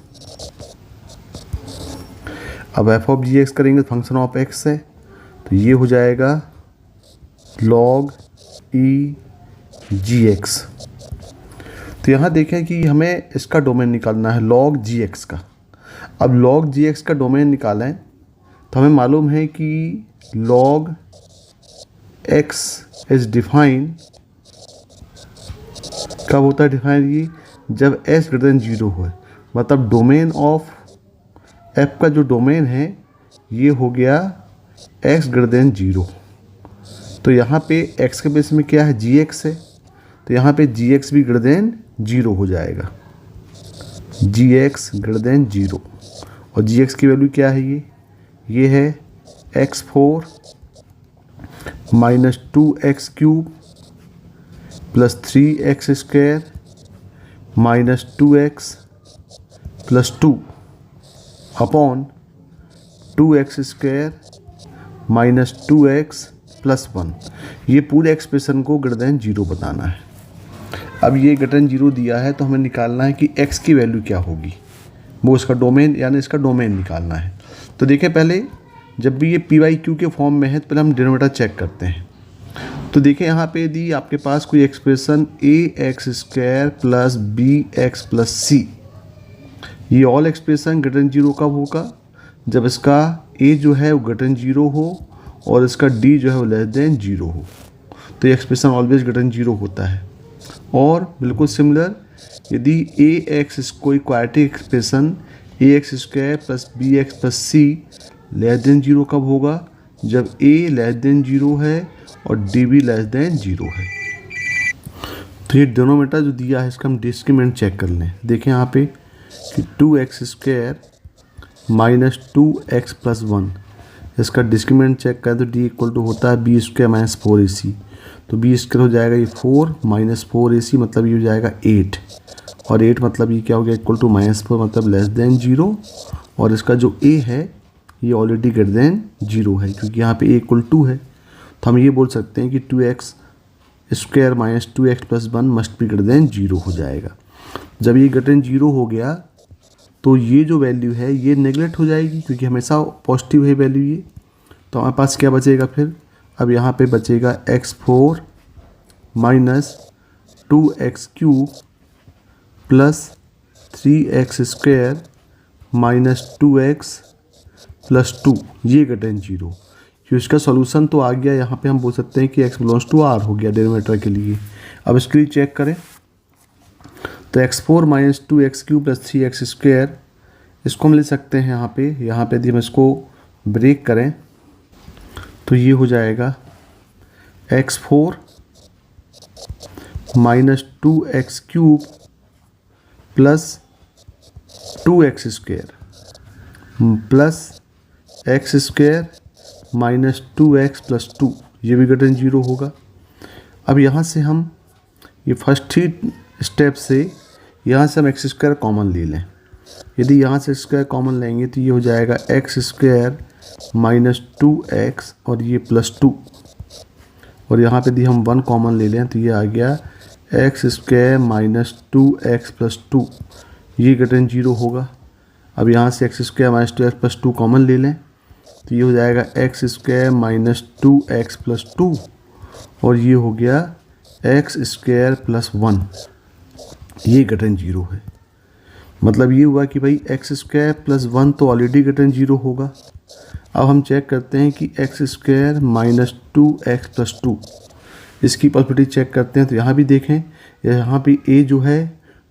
अब f ऑफ gx करेंगे फंक्शन ऑफ x है, तो ये हो जाएगा log e gx। तो यहाँ देखें कि हमें इसका डोमेन निकालना है log gx का। अब log gx का डोमेन निकालें तो हमें मालूम है कि log x इज डिफाइन कब होता है डिफाइन, ये जब s ग्रेटर देन 0 हो, मतलब डोमेन ऑफ f का जो डोमेन है ये हो गया x ग्रेटर देन 0। तो यहाँ पे x के बेस में क्या है, gx है, तो यहाँ पे gx भी ग्रेटर देन 0 हो जाएगा, gx ग्रेटर देन 0। और gx की वैल्यू क्या है, ये है x4 minus 2x cube plus 3x square minus 2x plus 2 upon 2x square minus 2x plus 1। ये पूरे एक्सप्रेशन को ग्रेटर देन 0 बताना है। अब ये ग्रेटर देन 0 दिया है, तो हमें निकालना है कि x की वैल्यू क्या होगी, वो इसका डोमेन यानी इसका डोमेन निकालना है। तो देखिए पहले जब भी ये py/q के फॉर्म में है तो पहले हम डिनोमिनेटर चेक करते हैं। तो देखिए यहाँ पे यदि आपके पास कोई expression ax square plus bx plus c, ये ऑल एक्सप्रेशन ग्रेटर देन 0 कब होगा, जब इसका a जो है वो ग्रेटर देन 0 हो और इसका d जो है वो लेस देन 0 हो, तो ये एक्सप्रेशन ऑलवेज ग्रेटर देन 0 होता है। और बिल्कुल सिमिलर यदि ax कोई quadratic expression ax square plus bx plus c less than 0 कब होगा, जब a लेस देन 0 है और d भी लेस देन 0 है। तो ये डिनोमिनेटर जो दिया है इसका हम डिस्क्रिमिनेंट चेक कर लें। देखें यहाँ पे कि 2x square minus 2x plus 1, इसका डिस्क्रिमिनेंट चेक करें तो d इक्वल टू होता है b स्क्वायर माइनस 4ac। तो b स्क्वायर हो जाएगा ये 4 माइनस 4ac, मतलब ये हो जाएगा 8, और 8 मतलब ये क्या हो गया इक्वल टू माइनस 4 मतलब लेस देन 0। और इसका जो a है ये ऑलरेडी ग्रेटर देन 0 है, क्योंकि यहाँ पे a इक्वल 2 है। तो हम ये बोल सकते हैं कि 2x square minus 2x plus 1 must be greater than 0 हो जाएगा। जब ये ग्रेटर देन 0 हो गया तो ये जो वैल्यू है ये नेगलेक्ट हो जाएगी, क्योंकि हमेशा पॉजिटिव है वैल्यू ये। तो हमारे पास क्या बचेगा फिर, अब यहाँ पे बचेगा x4 minus 2x cube plus 3x square minus 2x plus 2, ये ग्रेटर देन 0। जो इसका सॉल्यूशन तो आ गया, यहाँ पे हम बोल सकते हैं कि x बिलोंग्स टू r हो गया डेरिवेटर के लिए। अब इसके लिए चेक करें तो x4 minus 2x³ plus 3x², इसको हम ले सकते हैं यहाँ पे यदि हम इसको ब्रेक करें तो ये हो जाएगा x4 minus 2x³ plus 2x² plus x² minus 2x plus 2, ये भी ग्रेटर देन 0 होगा। अब यहाँ से हम ये फर्स्ट ही स्टेप से यहाँ से हम x² कॉमन ले लें। यदि यहाँ से x² कॉमन लेंगे तो ये हो जाएगा x² माइनस 2x और ये प्लस 2, और यहाँ पे यदि हम 1 कॉमन ले लें तो ये आ गया x² माइनस 2x प्लस 2, ये ग्रेटर देन 0 होगा। अब यहाँ से x² minus 2x plus 2 common ले लें तो ये हो जाएगा x² माइनस 2x प्लस 2, और ये हो गया x² प्लस 1, ये ग्रेटर देन 0 है। मतलब ये हुआ कि भाई x² प्लस 1 तो ऑलरेडी ग्रेटर देन 0 होगा। अब हम चेक करते हैं कि x² माइनस 2x प्लस 2, इसकी पॉसिबिलिटी चेक करते हैं तो यहाँ भी देखें, यहाँ पे a जो है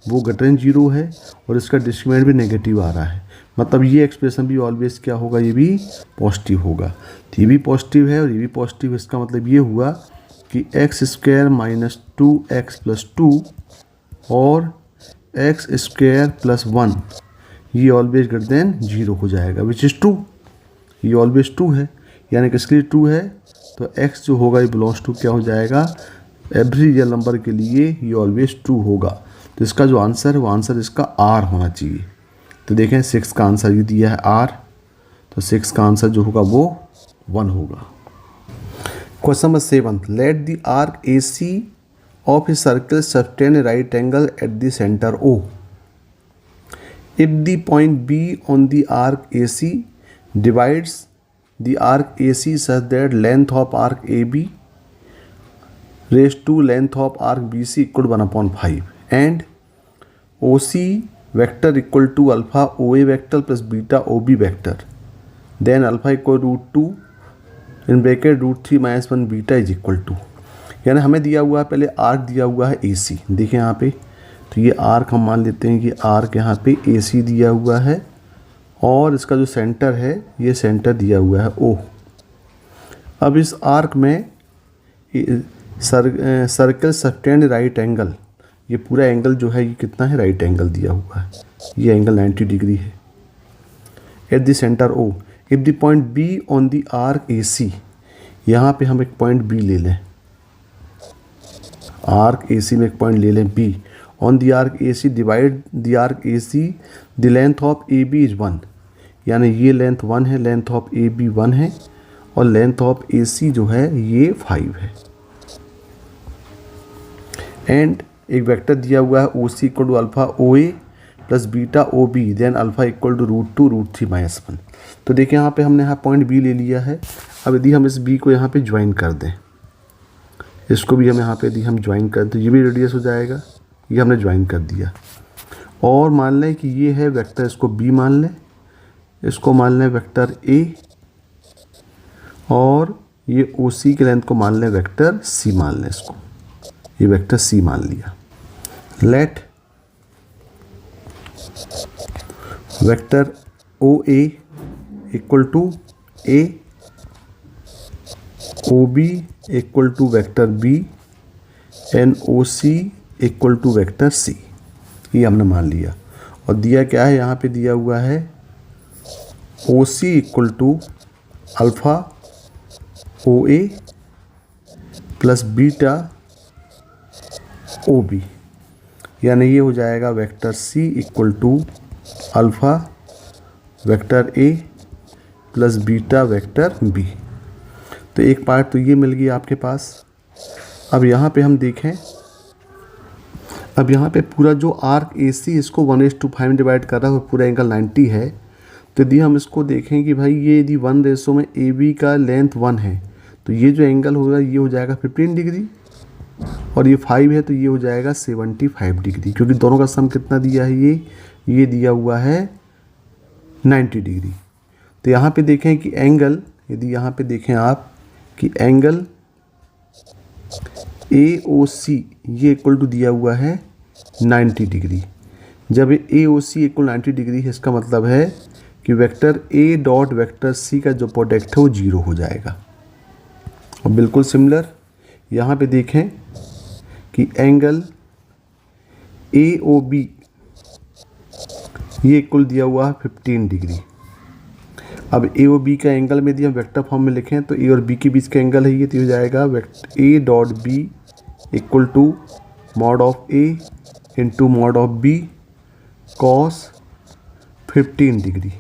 वो ग्रेटर देन 0 है और इसका डिस्क्रिमिनेंट भी नेगेटिव आ रहा है। मतलब ये एक्सप्रेशन भी ऑलवेज क्या होगा, ये भी पॉजिटिव होगा। तो ये भी पॉजिटिव है और ये भी पॉजिटिव है। इसका मतलब ये हुआ कि x² माइनस 2x प्लस 2 और x² प्लस 1 ये ऑलवेज ग्रेटर देन 0 हो जाएगा, विच इज़ ट्रू। ये ऑलवेज ट्रू है, यानी कि इसके लिए ट्रू है तो x जो होगा ये बिलोंग्स टू क्या हो जाएगा, एवरी रियल नंबर के लिए ये ऑलवेज ट्रू होगा। तो इसका जो आंसर है वो आंसर इसका r होना चाहिए। तो देखें 6 का आंसर ये दिया है r, तो 6 का आंसर जो होगा वो 1 होगा। Question number 7, let the arc AC of a circle sustain a right angle at the center O. If the point B on the arc AC divides the arc AC such that length of arc AB raised to length of arc BC equal to 1/5 and OC vector equal to alpha OA vector plus beta OB vector, then alpha equal to √2 in bracket √3 minus 1 beta is equal to, यानी हमें दिया हुआ है पहले arc दिया हुआ है AC, देखिए यहाँ पे, तो ये आर्क हम मान लेते हैं कि आर्क यहाँ पे AC दिया हुआ है और इसका जो सेंटर है ये सेंटर दिया हुआ है O। अब इस आर्क में सर्कल सस्टेन्ड राइट एंगल, ये पूरा एंगल जो है ये कितना है, राइट एंगल दिया हुआ है, ये एंगल 90 डिग्री है at the centre O। If the point B on the arc AC, यहाँ पे हम एक पॉइंट B ले लें, आर्क AC में एक पॉइंट ले लें B on the arc AC, divide the arc AC the length of AB is 1, यानी ये लेंथ 1 है, लेंथ ऑफ AB 1 है और लेंथ ऑफ AC जो है ये 5 है। एंड एक वेक्टर दिया हुआ है OC equal to alpha OA plus beta OB, देन अल्फा इक्वल टू √2 √3 माइनस 1। तो देखिए यहाँ पे हमने यहाँ पॉइंट B ले लिया है। अब यदि हम इस B को यहाँ पे ज्वाइन कर दें, इसको भी हम यहाँ पे यदि हम ज्वाइन कर दें तो ये भी रेडियस हो जाएगा, ये हमने ज्वाइन कर दिया। और मान लें कि ये है वेक्टर, इसको B मान लें, इसको मान लें वेक्टर A और ये OC के लेंथ को मान लें वेक्टर C मान लें, इसको ये वेक्टर C मान लिया। Let vector OA equal to A, OB equal to vector B and OC equal to vector C, ये हमने मान लिया। और दिया क्या है, यहाँ पे दिया हुआ है OC equal to alpha OA plus beta OB, यानी ये हो जाएगा vector C equal to alpha vector A plus beta vector B। तो एक पार्ट तो ये मिल गई आपके पास। अब यहाँ पे हम देखें, अब यहाँ पे पूरा जो आर्क AC इसको 1:5 डिवाइड कर रहा है और पूरा एंगल 90 है। तो यदि हम इसको देखें कि भाई ये यदि 1 में AB का लेंथ 1 है तो ये जो एंगल होगा ये हो जाएगा 15 डिग्री और ये 5 है तो ये हो जाएगा 75 डिग्री, क्योंकि दोनों का सम कितना दिया है, ये दिया हुआ है 90 डिग्री। तो यहाँ पे देखें कि एंगल यदि यहाँ पे देखें आप कि एंगल AOC ये इक्वल टू दिया हुआ है 90 डिग्री। जब AOC इक्वल 90 डिग्री है, इसका मतलब है कि vector A dot vector C का जो प्रोडक्ट है वो 0 हो जाएगा। और बिल्कुल सिमिलर यहाँ पे देखें कि एंगल AOB ये इक्वल दिया हुआ है 15 डिग्री। अब AOB का एंगल में यदि हम वेक्टर फॉर्म में लिखें तो A और B के बीच का एंगल है ये, तो हो जाएगा A dot B equal to mod of A into mod of B cos 15 degree.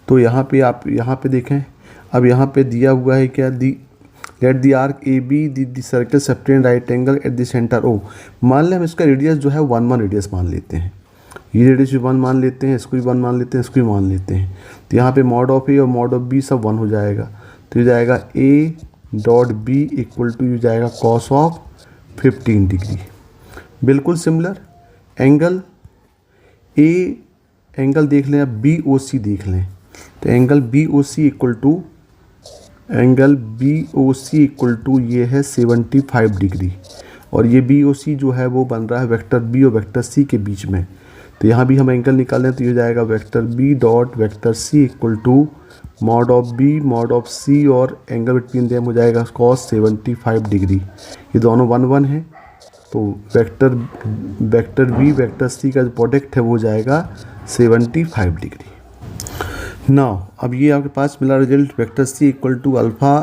तो यहाँ पे आप यहाँ पे देखें, अब यहाँ पे दिया हुआ है क्या, let the arc AB the circle separate right angle at the centre O। मान लें हम इसका रेडियस जो है 1 रेडियस मान लेते हैं, ये रेडियस भी 1 मान लेते हैं, इसको भी 1 मान लेते हैं, इसको भी मान लेते हैं। तो यहाँ पे मॉड ऑफ A और मॉड ऑफ B सब 1 हो जाएगा। तो ये जाएगा A dot B equal to ये जाएगा कॉस ऑफ 15 डिग्री। बिल्कुल सिमिलर एंगल एंगल देख लें, अब BOC देख लें, तो एंगल BOC इक्वल टू ये है 75 डिग्री। और ये BOC जो है वो बन रहा है वेक्टर B और वेक्टर C के बीच में। तो यहाँ भी हम एंगल निकालें तो ये जाएगा vector B dot vector C equal to mod of B mod of C और एंगल बिटवीन देम हो जाएगा कॉस 75 डिग्री। ये दोनों 1 1 है, तो वेक्टर B वेक्टर C का जो प्रोडक्ट है वो जाएगा 75 डिग्री। नाउ अब ये आपके पास मिला result vector C equal to alpha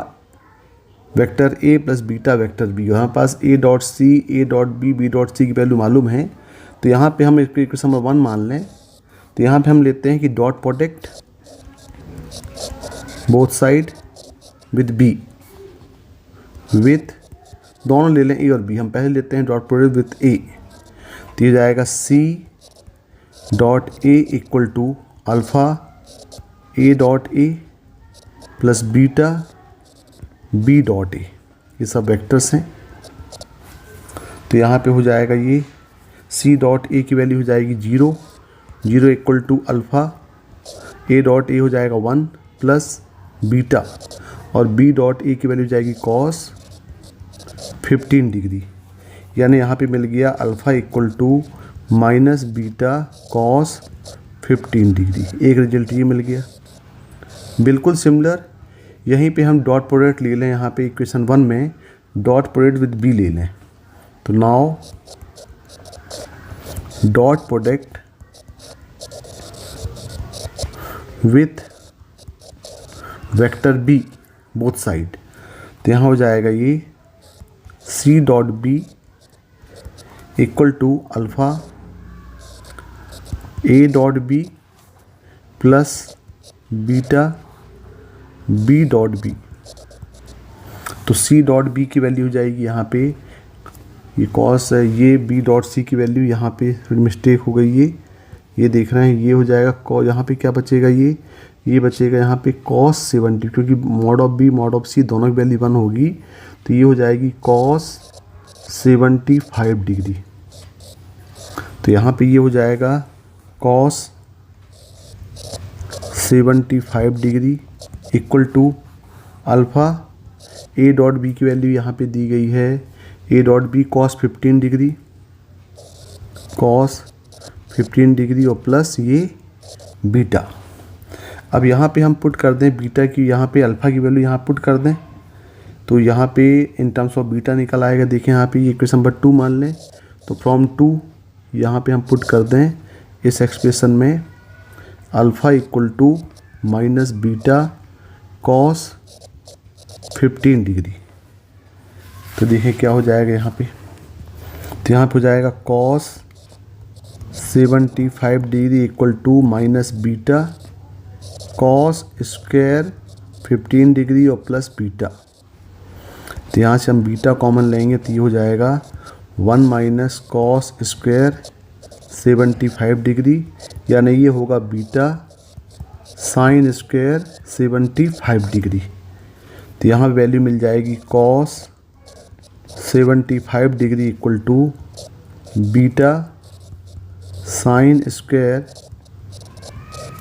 vector A plus beta vector B। यहाँ पास A dot C A dot B B dot C की वैल्यू मालूम है, तो यहाँ पे हम इक्वेशन नंबर 1 मान लें। तो यहाँ पे हम लेते हैं कि dot product both side with B, with दोनों ले लें A और B। हम पहले लेते हैं डॉट प्रोडक्ट विथ A, तो ये जाएगा C dot A equal to alpha A dot A plus beta B dot A। ये सब वेक्टर्स हैं। तो यहाँ पे हो जाएगा ये C डॉट A की वैल्यू हो जाएगी 0 equal to alpha A dot A हो जाएगा 1 प्लस बीटा, और B डॉट A की वैल्यू हो जाएगी कॉस 15 डिग्री। यानी यहाँ पे मिल गया alpha equal to minus beta cos 15 degree. एक रिजल्ट ये मिल गया। बिल्कुल सिमिलर यहीं पे हम डॉट प्रोडक्ट ले लें, यहाँ पे इक्वेशन 1 में डॉट प्रोडक्ट विद B ले लें। तो now dot product with vector B both side, तो यहाँ हो जाएगा ये C dot B equal to alpha A dot B plus beta B dot B। तो C डॉट B की वैल्यू हो जाएगी यहाँ पे ये कॉस है, ये B डॉट C की वैल्यू यहाँ पे मिस्टेक हो गई, ये देख रहे हैं, ये हो जाएगा यहाँ पे क्या बचेगा, ये बचेगा यहाँ पे कॉस 70, क्योंकि mod of B mod of C दोनों की वैल्यू 1 होगी, तो ये हो जाएगी कॉस 75 डिग्री। तो यहाँ पे ये हो जाएगा cos 75 degree equal to alpha A dot B की वैल्यू यहाँ पे दी गई है A dot B cos 15 degree और प्लस ये बीटा। अब यहाँ पे हम पुट कर दें बीटा की, यहाँ पे अल्फ़ा की वैल्यू यहाँ पुट कर दें, तो यहाँ पे इन टर्म्स ऑफ बीटा निकल आएगा। देखें यहाँ पे ये इक्वेशन नंबर 2 मान लें, तो फ्रॉम 2 यहाँ पे हम पुट कर दें इस एक्सप्रेशन में alpha equal to minus beta cos 15 degree. तो देखें क्या हो जाएगा यहाँ पे, तो यहाँ पे हो जाएगा cos 75 degree equal to minus beta cos square 15 degree और प्लस बीटा। तो यहाँ से हम बीटा कॉमन लेंगे तो ये हो जाएगा 1 माइनस कॉस स्क्वायर 75 डिग्री, यानी ये होगा बीटा साइन स्क्वायर 75 डिग्री। तो यहाँ वैल्यू मिल जाएगी cos 75 degree equal to beta sine square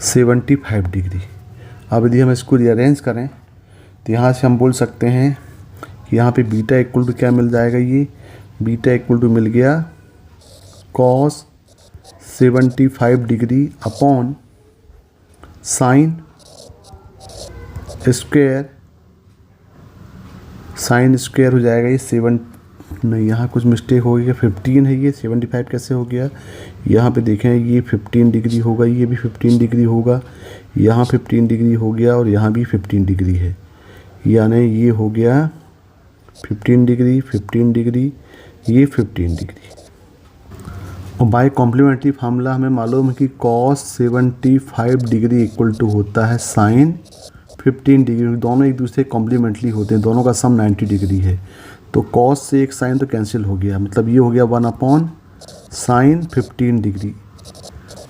75 degree. अब यदि हम इसको रीअरेंज करें तो यहाँ से हम बोल सकते हैं कि यहाँ पे बीटा इक्वल टू क्या मिल जाएगा, ये बीटा इक्वल टू मिल गया cos 75 degree upon sine square हो जाएगा ये 7, नहीं यहाँ कुछ मिस्टेक हो गई, 15 है ये, 75 कैसे हो गया। यहाँ पे देखें ये 15 डिग्री होगा, ये भी 15 डिग्री होगा, यहाँ 15 डिग्री हो गया और यहाँ भी 15 डिग्री है, यानी ये हो गया 15 डिग्री, 15 डिग्री, ये 15 डिग्री। और बाय कॉम्प्लीमेंट्री फार्मूला हमें मालूम है कि cos 75 डिग्री इक्वल टू होता है sin 15 डिग्री। दोनों एक दूसरे कॉम्प्लीमेंट्री होते हैं, दोनों का सम 90 डिग्री है। तो cos से एक साइन तो कैंसिल हो गया, मतलब ये हो गया 1 अपॉन साइन 15 डिग्री,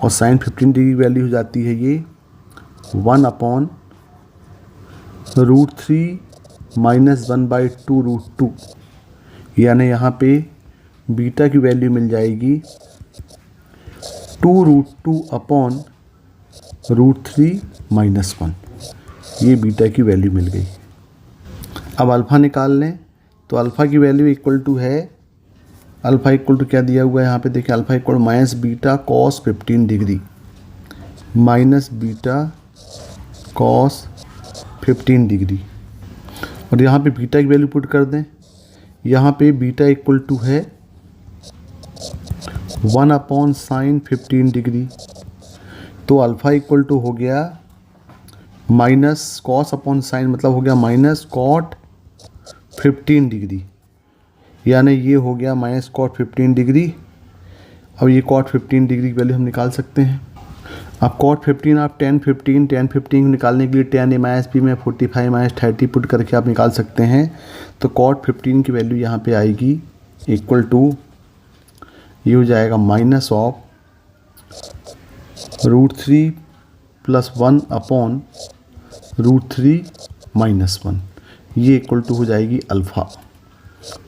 और साइन 15 डिग्री वैल्यू हो जाती है ये 1 अपॉन √3 माइनस 1/2 √2, यानी यहाँ पे बीटा की वैल्यू मिल जाएगी 2 अपॉन √3 माइनस 1, ये बीटा की वैल्यू मिल गई। अब अल्फ़ा निकाल लें, तो अल्फ़ा की वैल्यू इक्वल टू है, अल्फ़ा इक्वल टू क्या दिया हुआ है यहाँ पे देखिए, alpha equal minus beta cos 15 degree minus beta cos 15 degree, और यहाँ पे बीटा की वैल्यू पुट कर दें। यहाँ पे बीटा इक्वल टू है 1 अपॉन साइन 15 डिग्री, तो अल्फ़ा इक्वल टू हो गया माइनस कॉस अपॉन साइन, मतलब हो गया माइनस कॉट 15 डिग्री, यानी ये हो गया माइनस कॉट 15 डिग्री। अब ये कॉट 15 डिग्री की वैल्यू हम निकाल सकते हैं। अब कॉट 15 आप 10 15 निकालने के लिए 10 माइनस बी में 45 माइनस 30 पुट करके आप निकाल सकते हैं। तो कॉट 15 की वैल्यू यहाँ पे आएगी इक्वल टू, ये हो जाएगा minus of √3 plus 1 upon √3 minus 1, ये इक्वल टू हो जाएगी अल्फ़ा।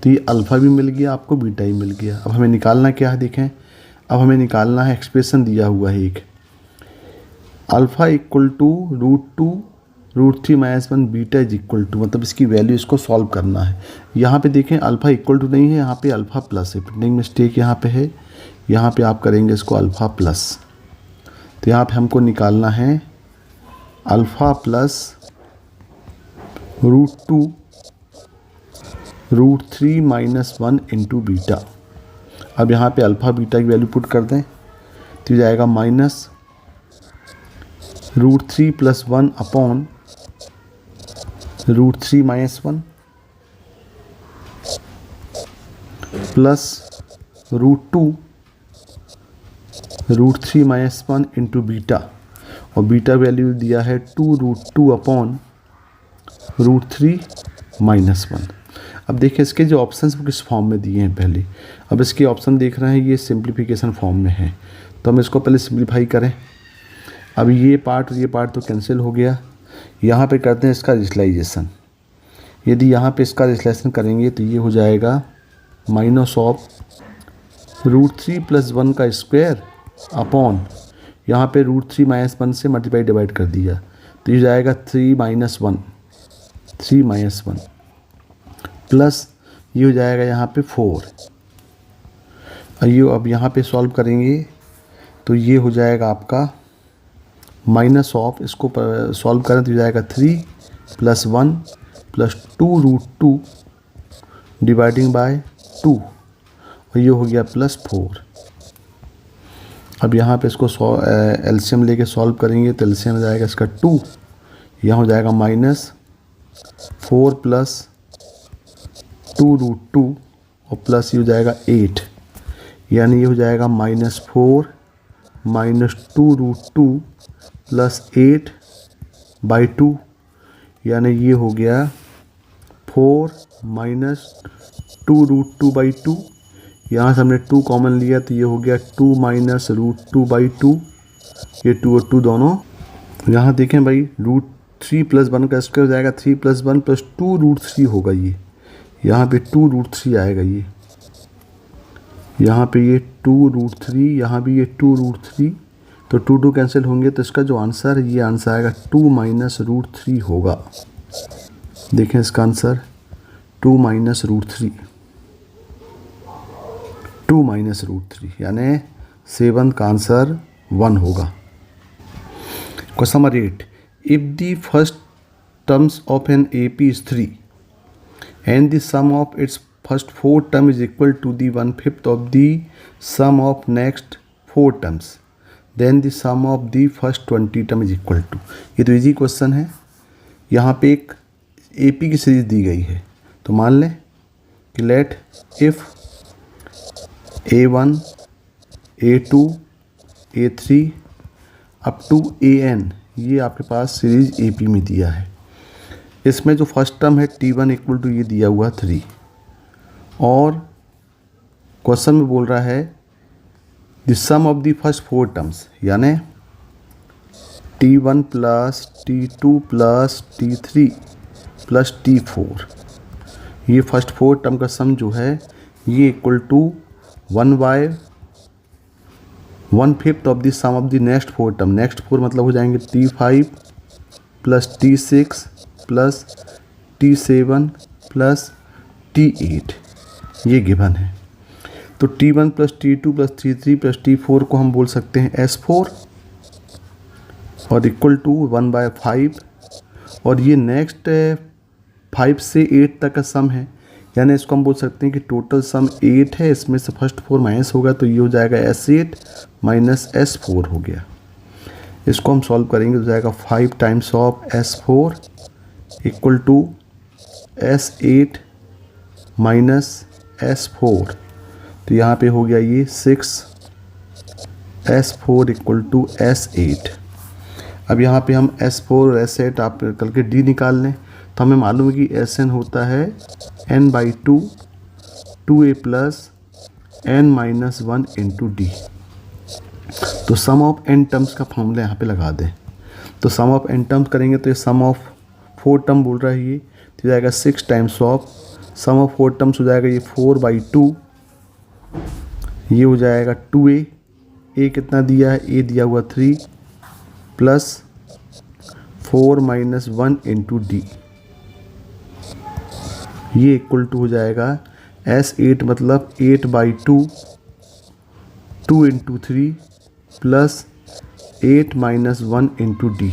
तो ये अल्फ़ा भी मिल गया आपको, बीटा ही मिल गया। अब हमें निकालना क्या है देखें, अब हमें निकालना है, एक्सप्रेशन दिया हुआ है एक, alpha equal to √2 √3 minus 1 beta is equal to, मतलब इसकी वैल्यू इसको सॉल्व करना है। यहाँ पे देखें अल्फ़ा इक्वल टू नहीं है, यहाँ पे अल्फ़ा प्लस है, प्रिंटिंग मिस्टेक यहाँ पे है, यहाँ पे आप करेंगे इसको अल्फ़ा प्लस। तो यहाँ पे हमको निकालना है alpha plus √2 √3 minus 1 into beta. अब यहाँ पे अल्फ़ा बीटा की वैल्यू पुट कर दें, तो जाएगा minus √3 plus 1 upon √3 minus 1 plus √2 √3 minus 1 into beta, और बीटा वैल्यू दिया है 2 अपॉन √3 माइनस 1। अब देखिए इसके जो ऑप्शंस वो किस फॉर्म में दिए हैं पहले, अब इसके ऑप्शन देख रहे हैं ये सिंप्लीफिकेशन फॉर्म में है, तो हम इसको पहले सिंप्लीफाई करें। अब ये पार्ट तो कैंसिल हो गया। यहाँ पे करते हैं इसका रिस्लाइजेशन। यदि यहाँ पे इसका रिस्लाइजेशन करेंगे तो ये हो जाएगा माइनस ऑफ √3 प्लस 1 का स्क्वायर अपॉन, यहाँ पे √3 माइनस 1 से मल्टीप्लाई डिवाइड कर दिया, तो ये जाएगा 3 माइनस 1 प्लस ये हो जाएगा यहाँ पे 4। अब यहाँ पे सॉल्व करेंगे तो ये हो जाएगा आपका माइनस ऑफ, इसको सॉल्व करें तो हो जाएगा 3 प्लस 1 प्लस 2 डिवाइडिंग बाय 2, और ये हो गया प्लस 4। अब यहाँ पे इसको एलसीएम लेके सॉल्व करेंगे तो एलसीएम हो जाएगा इसका 2, यहाँ हो जाएगा माइनस 4 प्लस 2 और प्लस ये हो जाएगा 8, यानी ये हो जाएगा -4 माइनस 2 प्लस 8/2, यानी ये हो गया 4 माइनस 2√2/2। यहाँ से हमने 2 कॉमन लिया तो ये हो गया 2 माइनस √2/2, ये 2 और 2 दोनों। यहाँ देखें भाई √3 प्लस 1 का स्क्वायर हो जाएगा 3 प्लस 1 प्लस 2√3 होगा, ये यहाँ पे 2√3 आएगा, ये यहाँ पे ये 2√3, यहाँ भी ये 2√3, तो 2 कैंसिल होंगे, तो इसका जो आंसर है ये आंसर आएगा 2 माइनस √3 होगा। देखें इसका answer 2 minus root three, 2 minus root three, यानी 7 का आंसर 1 होगा। Question number 8, if the first terms of an AP is 3 and the sum of its first 4 term is equal to the 1/5 of the sum of next 4 terms, then the sum of the first 20 term is equal to। ये तो easy question है। यहाँ पे एक AP की series दी गई है, तो मान लें कि let if A1 A2 A3 up to AN, ये आपके पास सीरीज AP में दिया है। इसमें जो फर्स्ट टर्म है T1 इक्वल टू ये दिया हुआ 3, और क्वेश्चन में बोल रहा है the sum of the first 4 terms, यानी T1 plus T2 plus T3 plus T4, ये फर्स्ट 4 टर्म का सम जो है ये equal to 1/5 of the sum of the next 4 term. Next 4 मतलब हो जाएंगे T5 plus T6 plus T7 plus T8, ये गिवन है। तो T1 plus T2 plus T3 plus T4 को हम बोल सकते हैं S4 और इक्वल टू 1/5, और ये नेक्स्ट 5 से 8 तक का सम है, यानी इसको हम बोल सकते हैं कि टोटल सम 8 है, इसमें से फर्स्ट 4 माइनस होगा तो ये हो जाएगा S8 माइनस S4 हो गया। इसको हम सॉल्व करेंगे तो जाएगा 5 times of S4 equal to S8 minus S4, तो यहाँ पे हो गया ये 6 S4 इक्वल टू S8। अब यहाँ पे हम S4 और S8 आप करके D निकाल लें, तो हमें मालूम है कि Sn होता है n/2 2a plus n-1 into D। तो सम ऑफ n टर्म्स का फॉर्मूला यहाँ पे लगा दें, तो सम ऑफ n टर्म्स करेंगे तो ये सम ऑफ 4 टर्म बोल रहा है, ये तो जाएगा 6 times of sum of 4 terms हो जाएगा ये 4/2, ये हो जाएगा 2a, a कितना दिया है, a दिया हुआ 3 प्लस 4-1 इंटू D, ये इक्वल टू हो जाएगा S8 मतलब 8/2 2 इंटू 3 प्लस 8-1 इंटू D।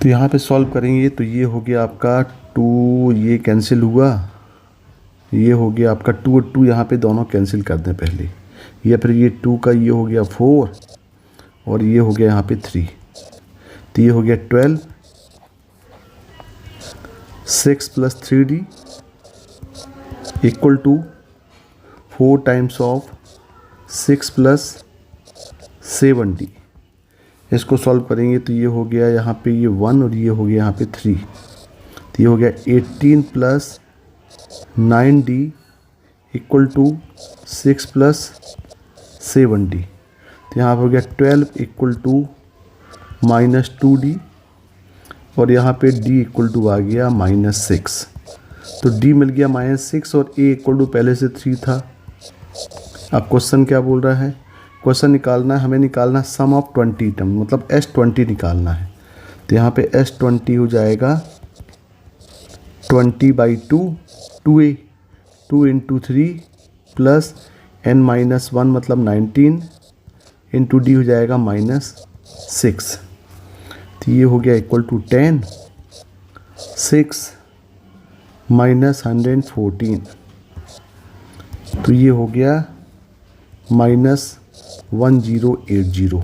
तो यहाँ पे सॉल्व करेंगे तो ये हो गया आपका 2, ये कैंसिल हुआ, ये हो गया आपका 2 और 2, यहाँ पे दोनों कैंसिल कर दें पहले, या फिर ये 2 का ये हो गया 4 और ये हो गया यहाँ पे 3, तो ये हो गया 12, 6 plus 3D equal to 4 times of 6 plus 7D। इसको सॉल्व करेंगे तो ये हो गया यहाँ पे ये 1 और ये हो गया यहाँ पे 3, तो ये हो गया 18 plus 9D equal to 6 plus 7D, तो यहाँ पे हो गया 12 इक्वल टू -2D, और यहाँ पे D इक्वल टू आ गया -6, तो D मिल गया -6 और A इक्वल टू पहले से 3 था। अब क्वेश्चन क्या बोल रहा है, क्वेश्चन निकालना है, हमें निकालना सम ऑफ 20 टर्म, मतलब S20 निकालना है, तो यहाँ पे S20 हो जाएगा 20/2 2a 2 इंटू 3 प्लस n-1 मतलब 19 इंटू D हो जाएगा -6, तो ये हो गया इक्वल टू 10 6 -114, तो ये हो गया -1080।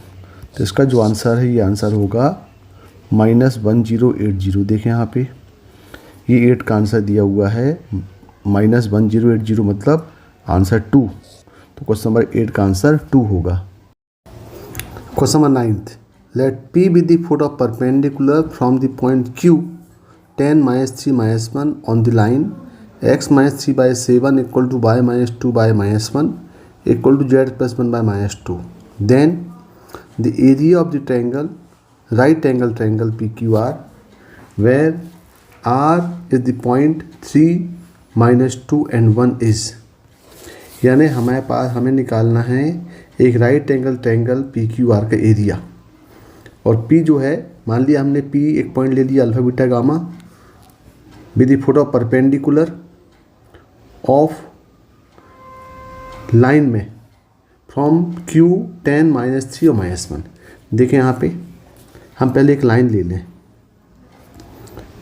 तो इसका जो आंसर है ये आंसर होगा -1080। देखें यहाँ पे ये 8 का आंसर दिया हुआ है, -1080 मतलब आंसर 2, तो क्वेश्चन नंबर 8 का आंसर 2 होगा। Question number 9, let P be the foot of perpendicular from the point Q 10 -3 -1 on the line x -3/7 equal to y -2/-1 equal to z + 1/-2. Then the area of the triangle right angle triangle PQR where R is the point 3 -2 and 1 is, यानी हमें निकालना है एक right angle triangle PQR का area, और P जो है मान लिया हमने P एक पॉइंट ले लिया alpha beta gamma with the photo perpendicular of line में फ्रॉम Q 10 -3 और -1। देखें यहाँ पे हम पहले एक लाइन ले लें,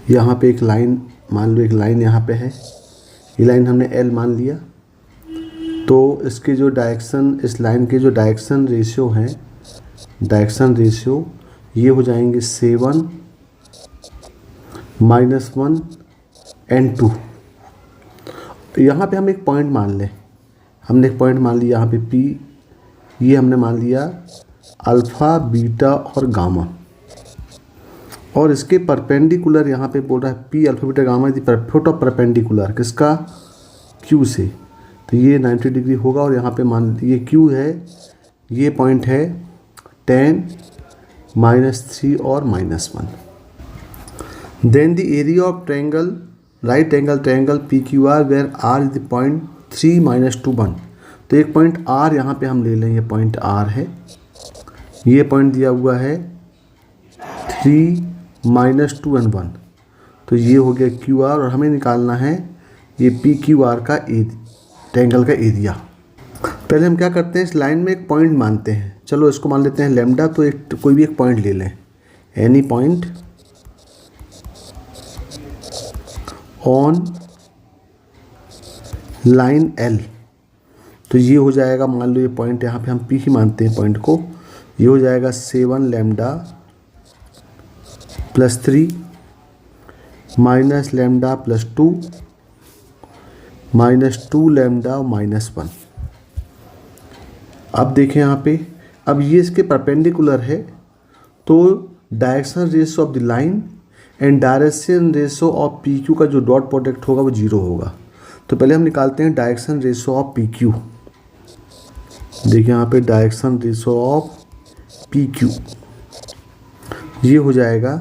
यहाँ पे एक लाइन मान लो, एक लाइन यहाँ पे है, ये लाइन हमने L मान लिया। तो इसके जो डायरेक्शन, इस लाइन के जो डायरेक्शन रेशियो हैं, डायरेक्शन रेशियो ये हो जाएंगे 7 -1 and 2। यहाँ पे हम एक पॉइंट मान लें, हमने एक पॉइंट मान लिया यहाँ पे P, ये हमने मान लिया अल्फ़ा बीटा और गामा, और इसके परपेंडिकुलर यहाँ पे बोल रहा है P alpha beta gamma is photo perpendicular किसका, Q से। तो ये 90 डिग्री होगा, और यहाँ पे मान ये Q है, ये पॉइंट है 10 -3 और -1। Then the area of triangle right angle triangle PQR where R is the point 3 -2 1। तो एक पॉइंट R यहाँ पे हम ले लें, ये पॉइंट R है, ये पॉइंट दिया हुआ है 3 -2 and 1। तो ये हो गया QR, और हमें निकालना है ये PQR का ट्रायंगल का एरिया। पहले हम क्या करते हैं, इस लाइन में एक पॉइंट मानते हैं, चलो इसको मान लेते हैं लैम्डा। तो एक कोई भी एक पॉइंट ले लें, any point on line L। तो ये हो जाएगा, मान लो ये पॉइंट यहाँ पे हम P ही मानते हैं पॉइंट को, ये हो जाएगा 7 लैम्डा +3 लैम्डा +2 -2 लैम्डा -1। अब देखें यहाँ पे, अब ये इसके परपेंडिकुलर है, तो direction ratio of the line and direction ratio of PQ का जो डॉट प्रोडक्ट होगा वो 0 होगा। तो पहले हम निकालते हैं डायरेक्शन रेशियो ऑफ PQ। देखिए यहाँ पे डायरेक्शन रेशियो ऑफ PQ ये हो जाएगा,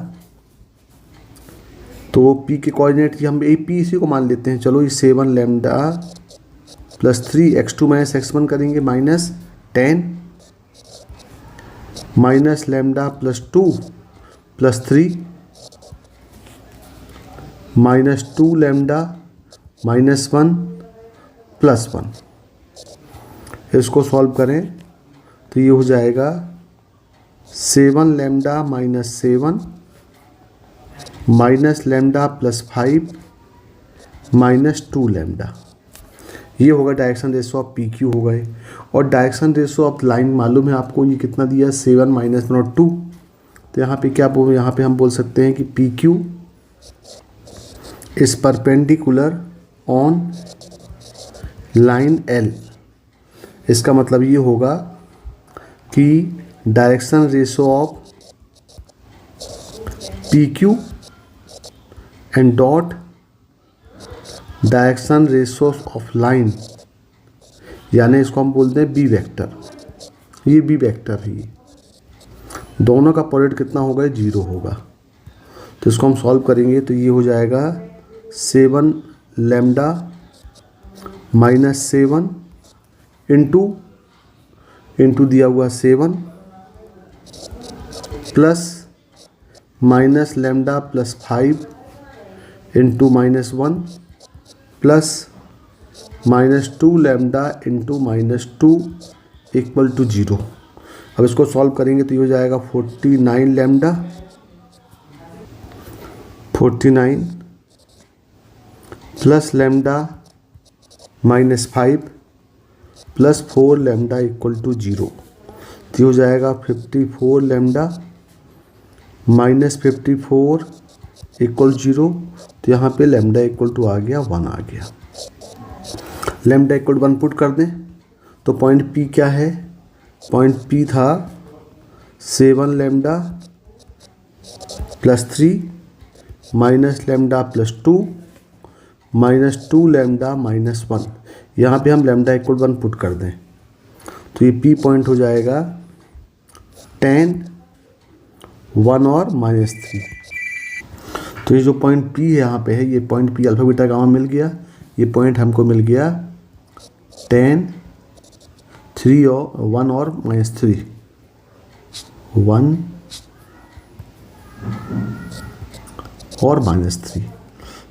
तो P के कोऑर्डिनेट की हम P इसी को मान लेते हैं, चलो ये 7 लैम्डा +3 x2 - x1 करेंगे -10 लैम्डा +2 +3 -2 लैम्डा -1 +1। इसको सॉल्व करें तो ये हो जाएगा 7 लैम्डा -7 लैम्डा +5 -2 लैम्डा। ये होगा डायरेक्शन रेशियो ऑफ PQ हो गए। और डायरेक्शन रेशियो ऑफ लाइन मालूम है आपको, ये कितना दिया, 7 -1 और 2। तो यहाँ पे क्या बोल, यहाँ पे हम बोल सकते हैं कि PQ is perpendicular on line L। इसका मतलब ये होगा कि direction ratio of PQ and dot direction ratio of line, यानी इसको हम बोलते हैं B वेक्टर। ये B वेक्टर है, ये दोनों का प्रोडक्ट कितना होगा, 0 होगा। तो इसको हम सॉल्व करेंगे तो ये हो जाएगा 7 लैम्डा -7 इंटू दिया हुआ 7 plus lambda +5 into -1 plus -2 lambda into -2 = 0। अब इसको सॉल्व करेंगे तो ये हो जाएगा 49 lambda 49 plus lambda -5 plus 4 lambda = 0। तो हो जाएगा 54 लैम्डा -54 = 0। तो यहाँ पे लैम्डा = आ गया 1 आ गया। लैम्डा = 1 पुट कर दें तो पॉइंट P क्या है, पॉइंट P था 7 लैम्डा +3 लैम्डा +2 -2 लैम्डा -1। यहाँ पे हम लैम्डा = 1 पुट कर दें तो ये P पॉइंट हो जाएगा 10 1 और -3। तो ये जो पॉइंट P यहाँ पे है, ये point P alpha beta gamma मिल गया। ये पॉइंट हमको मिल गया 10 3 और 1 और -3 1 और -3।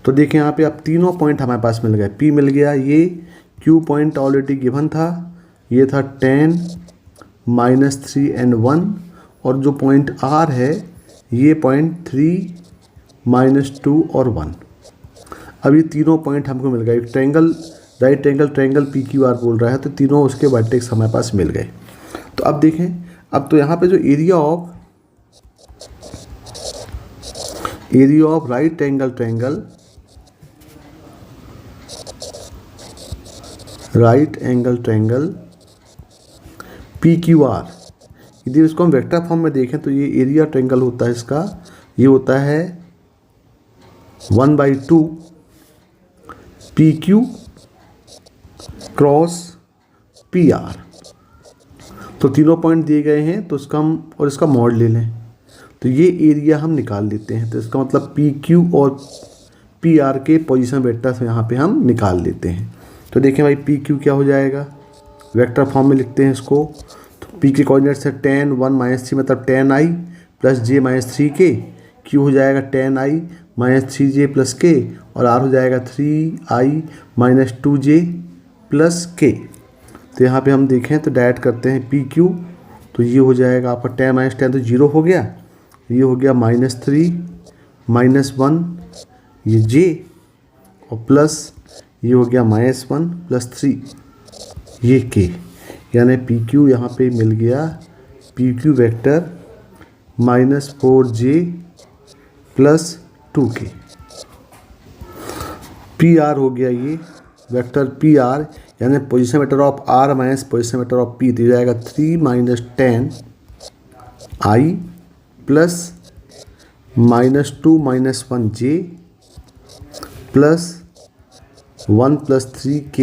तो देखें यहाँ पे अब तीनों पॉइंट हमारे पास मिल गए। P मिल गया, ये Q पॉइंट ऑलरेडी गिवन था, ये था 10 -3 एंड 1, और जो पॉइंट R है ये पॉइंट 3 -2 और 1। अब ये तीनों पॉइंट हमको मिल गए। एक triangle, right angle triangle PQR बोल रहा है, तो तीनों उसके वर्टेक्स हमारे पास मिल गए। तो अब देखें, अब तो यहाँ पे जो area of right angle triangle PQR, यदि इसको हम वेक्टर फॉर्म में देखें तो ये एरिया ट्रायंगल होता है इसका, ये होता है 1/2 PQ क्रॉस PR। तो तीनों पॉइंट दिए गए हैं, तो इसका हम और इसका मॉड ले लें तो ये एरिया हम निकाल लेते हैं। तो इसका मतलब PQ और PR के पोजीशन वेक्टर्स यहाँ पे हम निकाल लेते हैं। तो देखें भाई, PQ क्या हो जाएगा, वेक्टर फॉर्म में लिखते हैं इसको। तो P के कोऑर्डिनेट्स है 10 1 -3, मतलब 10i + j - 3k। Q हो जाएगा 10i - 3j + k, और R हो जाएगा 3i - 2j + k। तो यहाँ पे हम देखें तो डायरेक्ट करते हैं PQ, तो ये हो जाएगा आपका 10 - 10 तो 0 हो गया, ये हो गया -3 -1 ये j, और प्लस ये हो गया -1 + 3 ये k, यानी PQ यहाँ पे मिल गया PQ vector -4j + 2k। PR हो गया ये वेक्टर PR, यानी position vector of R minus position vector of P, तो जाएगा 3 - 10i plus -2 - 1j plus 1 + 3k।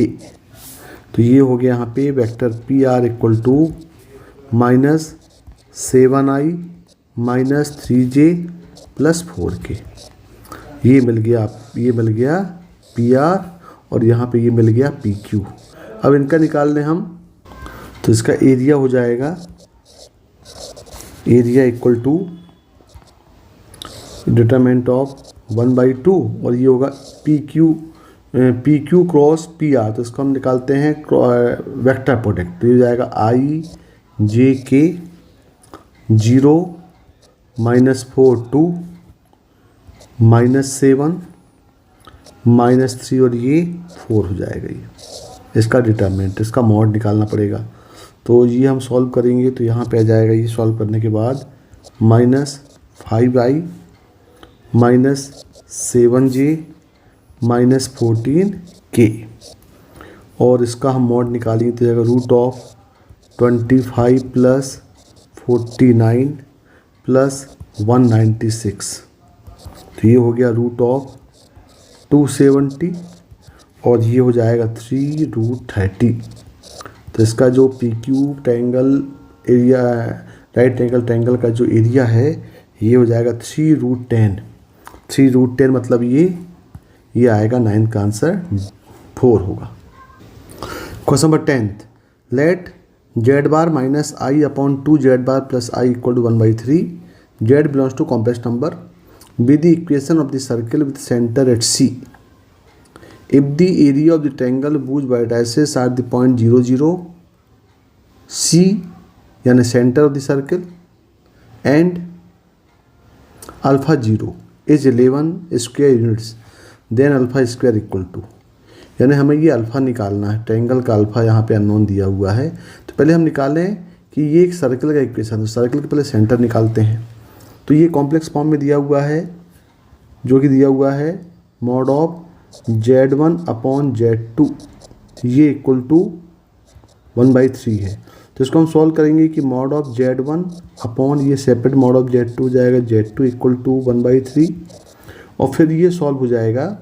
तो ये हो गया यहाँ पे vector PR = -7i - 3j + 4k। ये मिल गया PR, और यहाँ पे ये मिल गया PQ। अब इनका निकाल लें हम, तो इसका एरिया हो जाएगा, एरिया = डिटरमिनेंट ऑफ 1/2, और ये होगा PQ क्रॉस PR। तो इसको हम निकालते हैं वेक्टर प्रोडक्ट, तो ये जाएगा i j k 0 -4 2 -7 -3 और ये 4 हो जाएगा। ये इसका डिटरमिनेंट, इसका मॉड निकालना पड़ेगा। तो ये हम सॉल्व करेंगे, तो यहाँ पे आ जाएगा, ये सॉल्व करने के बाद -5i -7j -14k, और इसका हम मॉड निकालेंगे तो जाएगा √25 + 49 + 196। तो ये हो गया √270, और ये हो जाएगा 3√30। तो इसका जो PQ triangle area, right angle triangle का जो एरिया है, ये हो जाएगा 3√10। 3√10 मतलब ये आएगा 9 का आंसर 4 होगा। Question number 10, let z bar minus I upon 2z bar plus I = 1/3, z belongs to complex number with the equation of the circle with center at C. If the area of the triangle whose vertices are the point 0 0 C, यानी center of the circle, and alpha 0 is 11 square units, then alpha square = यानी हमें ये alpha निकालना है। Triangle का alpha यहाँ पे unknown दिया हुआ है। तो पहले हम निकालें कि ये एक सर्कल का इक्वेशन, तो सर्कल के पहले सेंटर निकालते हैं। तो ये कॉम्प्लेक्स फॉर्म में दिया हुआ है, जो कि दिया हुआ है mod of z1 upon z2, ये = 1/3 है। तो इसको हम सॉल्व करेंगे कि mod ऑफ z1 अपॉन ये सेपरेट mod ऑफ z2 जाएगा, z2 = 1/3, और फिर ये सॉल्व हो जाएगा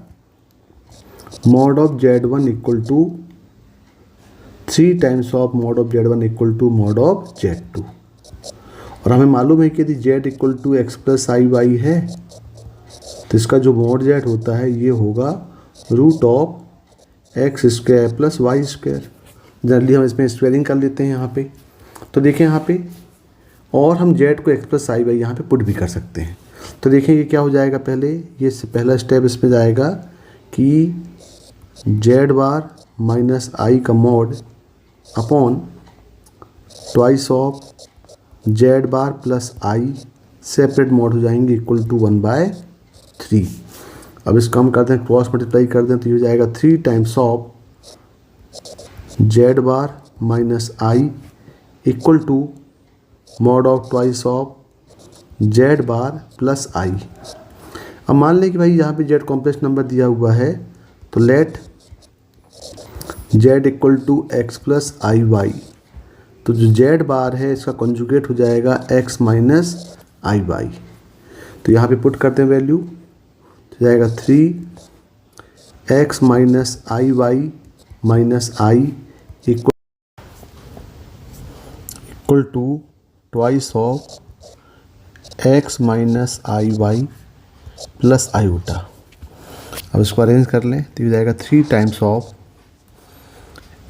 mod of z1 = 3 times of mod of z1 = mod of z2। और हमें मालूम है कि यदि z = x + iy है, तो इसका जो mod z होता है ये होगा √x² + y²। जनरली हम इसमें स्क्वायरिंग कर लेते हैं यहाँ पे। तो देखें यहाँ पे, और हम z को x + iy यहाँ पे पुट भी कर सकते हैं। तो देखिए ये क्या हो जाएगा, पहले ये पहला स्टेप इसमें जाएगा कि जेड बार माइनस आई का mod upon twice of Z bar plus I separate mod हो जाएंगे इक्वल टू 1/3। अब इसको हम करते हैं क्रॉस मल्टीप्लाई कर दें तो ये हो जाएगा 3 times of Z bar minus I equal to mod of twice of Z bar plus I. अब मान लें कि भाई यहाँ पे जेड कॉम्प्लेक्स नंबर दिया हुआ है तो let Z equal to X plus I Y. तो जो जेड बार है इसका कॉन्जुगेट हो जाएगा एक्स माइनस आई वाई। तो यहाँ पे पुट करते हैं वैल्यू, तो जाएगा 3x minus I Y minus I equal to twice of x minus I Y plus iota. अब इसको अरेंज कर लें तो ये जाएगा 3 times of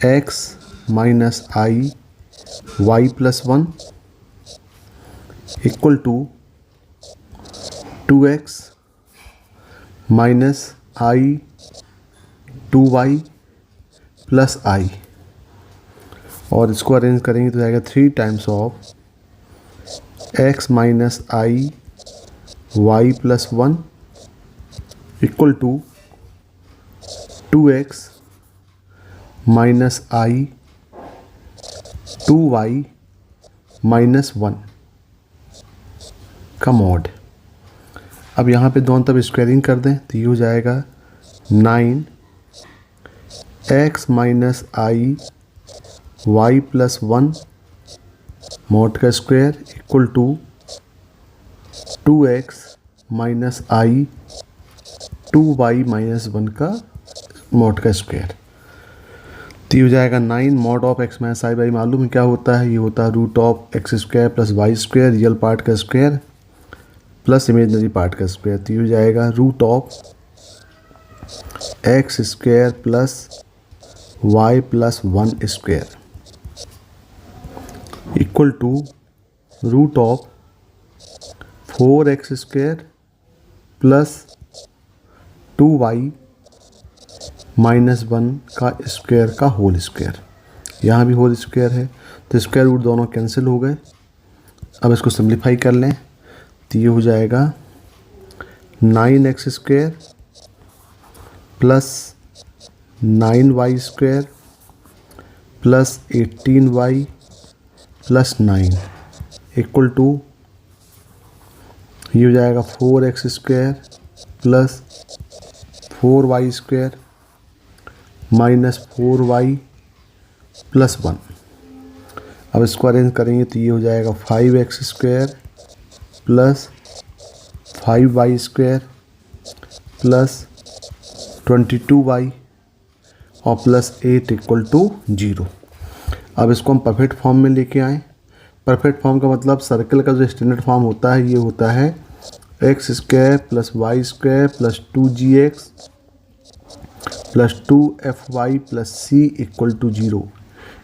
x minus I Y plus 1 equal to 2x minus I 2y plus I. और इसको arrange करेंगे तो जाएगा 3 times of x minus I Y plus 1 equal to 2x minus I 2y minus 1 का मॉड। अब यहाँ पे दोनों तरफ स्क्वायरिंग कर दें तो ये हो जाएगा 9x minus I Y plus 1 mod का square equal to 2x minus I 2y minus 1 का मॉड का स्क्वायर। तो ये हो जाएगा 9 mod of x minus I Y मालूम है क्या होता है, ये होता है root of X square plus Y square real part का स्क्वायर प्लस इमेजनरी पार्ट का स्क्वायर। तो ये हो जाएगा root of X square plus Y plus 1 square equal to root of 4x square plus 2y minus 1 का square का whole square. यहाँ भी होल स्क्वायर है तो स्क्वायर रूट दोनों कैंसिल हो गए। अब इसको सिंप्लीफाई कर लें तो ये हो जाएगा 9x square plus 9y square plus 18y plus 9 equal to ये हो जाएगा 4x square plus 4y square minus 4y plus 1। अब इसको अरेंज करेंगे तो ये हो जाएगा 5x square plus 5y square plus 22y और प्लस 8 इक्वल टू 0। अब इसको हम परफेक्ट फॉर्म में लेके आए। परफेक्ट फॉर्म का मतलब सर्कल का जो स्टैंडर्ड फॉर्म होता है ये होता है x square plus Y square plus 2gx plus 2fy plus c equal to 0।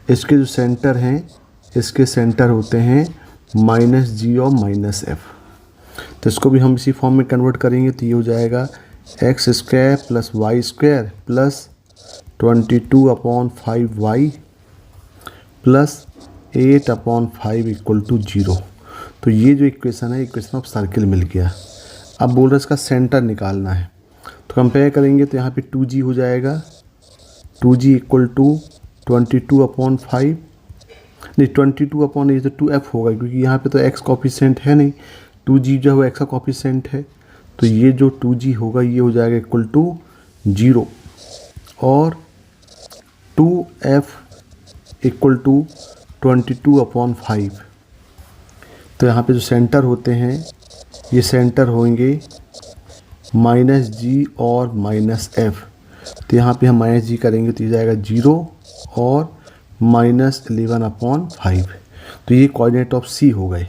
इसके जो सेंटर हैं इसके सेंटर होते हैं -g और -f। तो इसको भी हम इसी फॉर्म में कन्वर्ट करेंगे तो ये हो जाएगा x square plus Y square plus 22/5y plus 8/5 equal to 0। तो ये जो इक्वेशन है इक्वेशन ऑफ सर्किल मिल गया। अब बोल रहे इसका सेंटर निकालना है तो कंपेयर करेंगे तो यहाँ पे 2g हो जाएगा 2g इक्वल टू 22/5 नहीं 22 ये तो 2f होगा क्योंकि यहाँ पे तो x कॉफिशेंट है नहीं, 2g जो है x का कॉफिशेंट है। तो ये जो 2g होगा ये हो जाएगा इक्वल टू 0 और 2f इक्वल टू 22/5। तो यहाँ पे जो सेंटर होते हैं ये सेंटर होंगे -g और -f। तो यहाँ पे हम -g करेंगे तो ये जाएगा 0 और -11/5। तो ये कोऑर्डिनेट ऑफ c हो गए।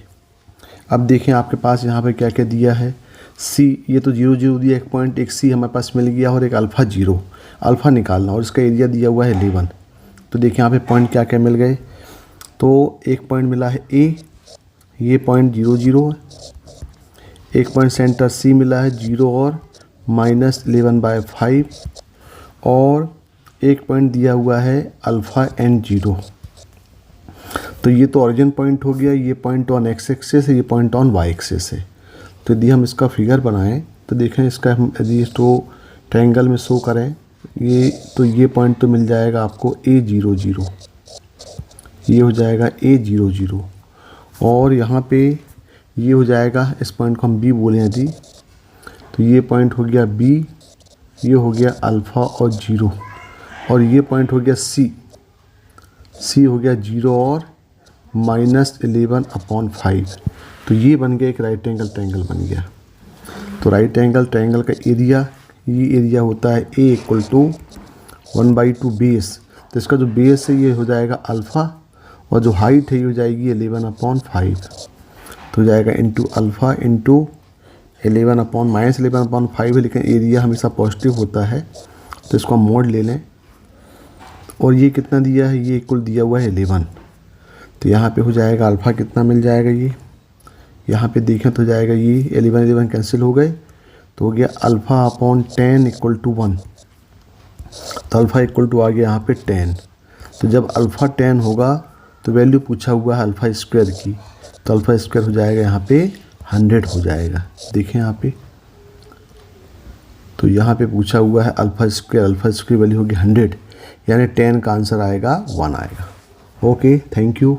अब देखें आपके पास यहाँ पे क्या क्या दिया है, c ये तो 0 0 दिया, एक पॉइंट एक c हमारे पास मिल गया और एक अल्फ़ा 0 अल्फ़ा निकालना और इसका एरिया दिया हुआ है 11। तो देखिए यहाँ पे पॉइंट क्या क्या मिल गए। तो एक पॉइंट मिला है a, ये पॉइंट 0 0 है, एक पॉइंट सेंटर सी मिला है 0 और -11/5 और एक पॉइंट दिया हुआ है अल्फ़ा एन 0। तो ये तो ओरिजिन पॉइंट हो गया, ये पॉइंट ऑन एक्स एक्सिस है, ये पॉइंट ऑन वाई एक्सिस है। तो यदि हम इसका फिगर बनाएं तो देखें इसका हम यदि इसको ट्रायंगल में शो करें तो ये पॉइंट तो मिल जाएगा आपको A00, ये हो जाएगा A00 और यहाँ पे ये हो जाएगा, इस पॉइंट को हम B बोले यदि, तो ये पॉइंट हो गया B, ये हो गया अल्फ़ा और 0 और ये पॉइंट हो गया C हो गया 0 और -11/5। तो ये बन गया एक राइट एंगल ट्रायंगल बन गया। तो राइट एंगल ट्रायंगल का एरिया, ये एरिया होता है A = 1/2 बेस। तो इसका जो बेस है ये हो जाएगा अल्फ़ा और जो हाइट है ये हो जाएगी 11/5। तो हो जाएगा इंटू अल्फ़ा इंटू 11/5 है, लेकिन एरिया हमेशा पॉजिटिव होता है तो इसको हम मोड ले लें। और ये कितना दिया है, ये कुल दिया हुआ है 11। तो यहाँ पे हो जाएगा अल्फ़ा कितना मिल जाएगा, ये यहाँ पे देखें तो जाएगा ये 11 कैंसिल हो गए, तो हो गया अल्फ़ा/10 = 1। तो अल्फ़ा आ गया यहाँ पे 10। तो जब अल्फ़ा 10 होगा तो वैल्यू पूछा हुआ है अल्फ़ा स्क्वायर की, तो अल्फ़ा स्क्वायर हो जाएगा यहाँ पे 100 हो जाएगा। देखें यहाँ पे, तो यहाँ पे पूछा हुआ है अल्फ़ा स्क्वायर वैल्यू होगी 100, यानी 10 का आंसर आएगा 1 आएगा। Okay, thank you.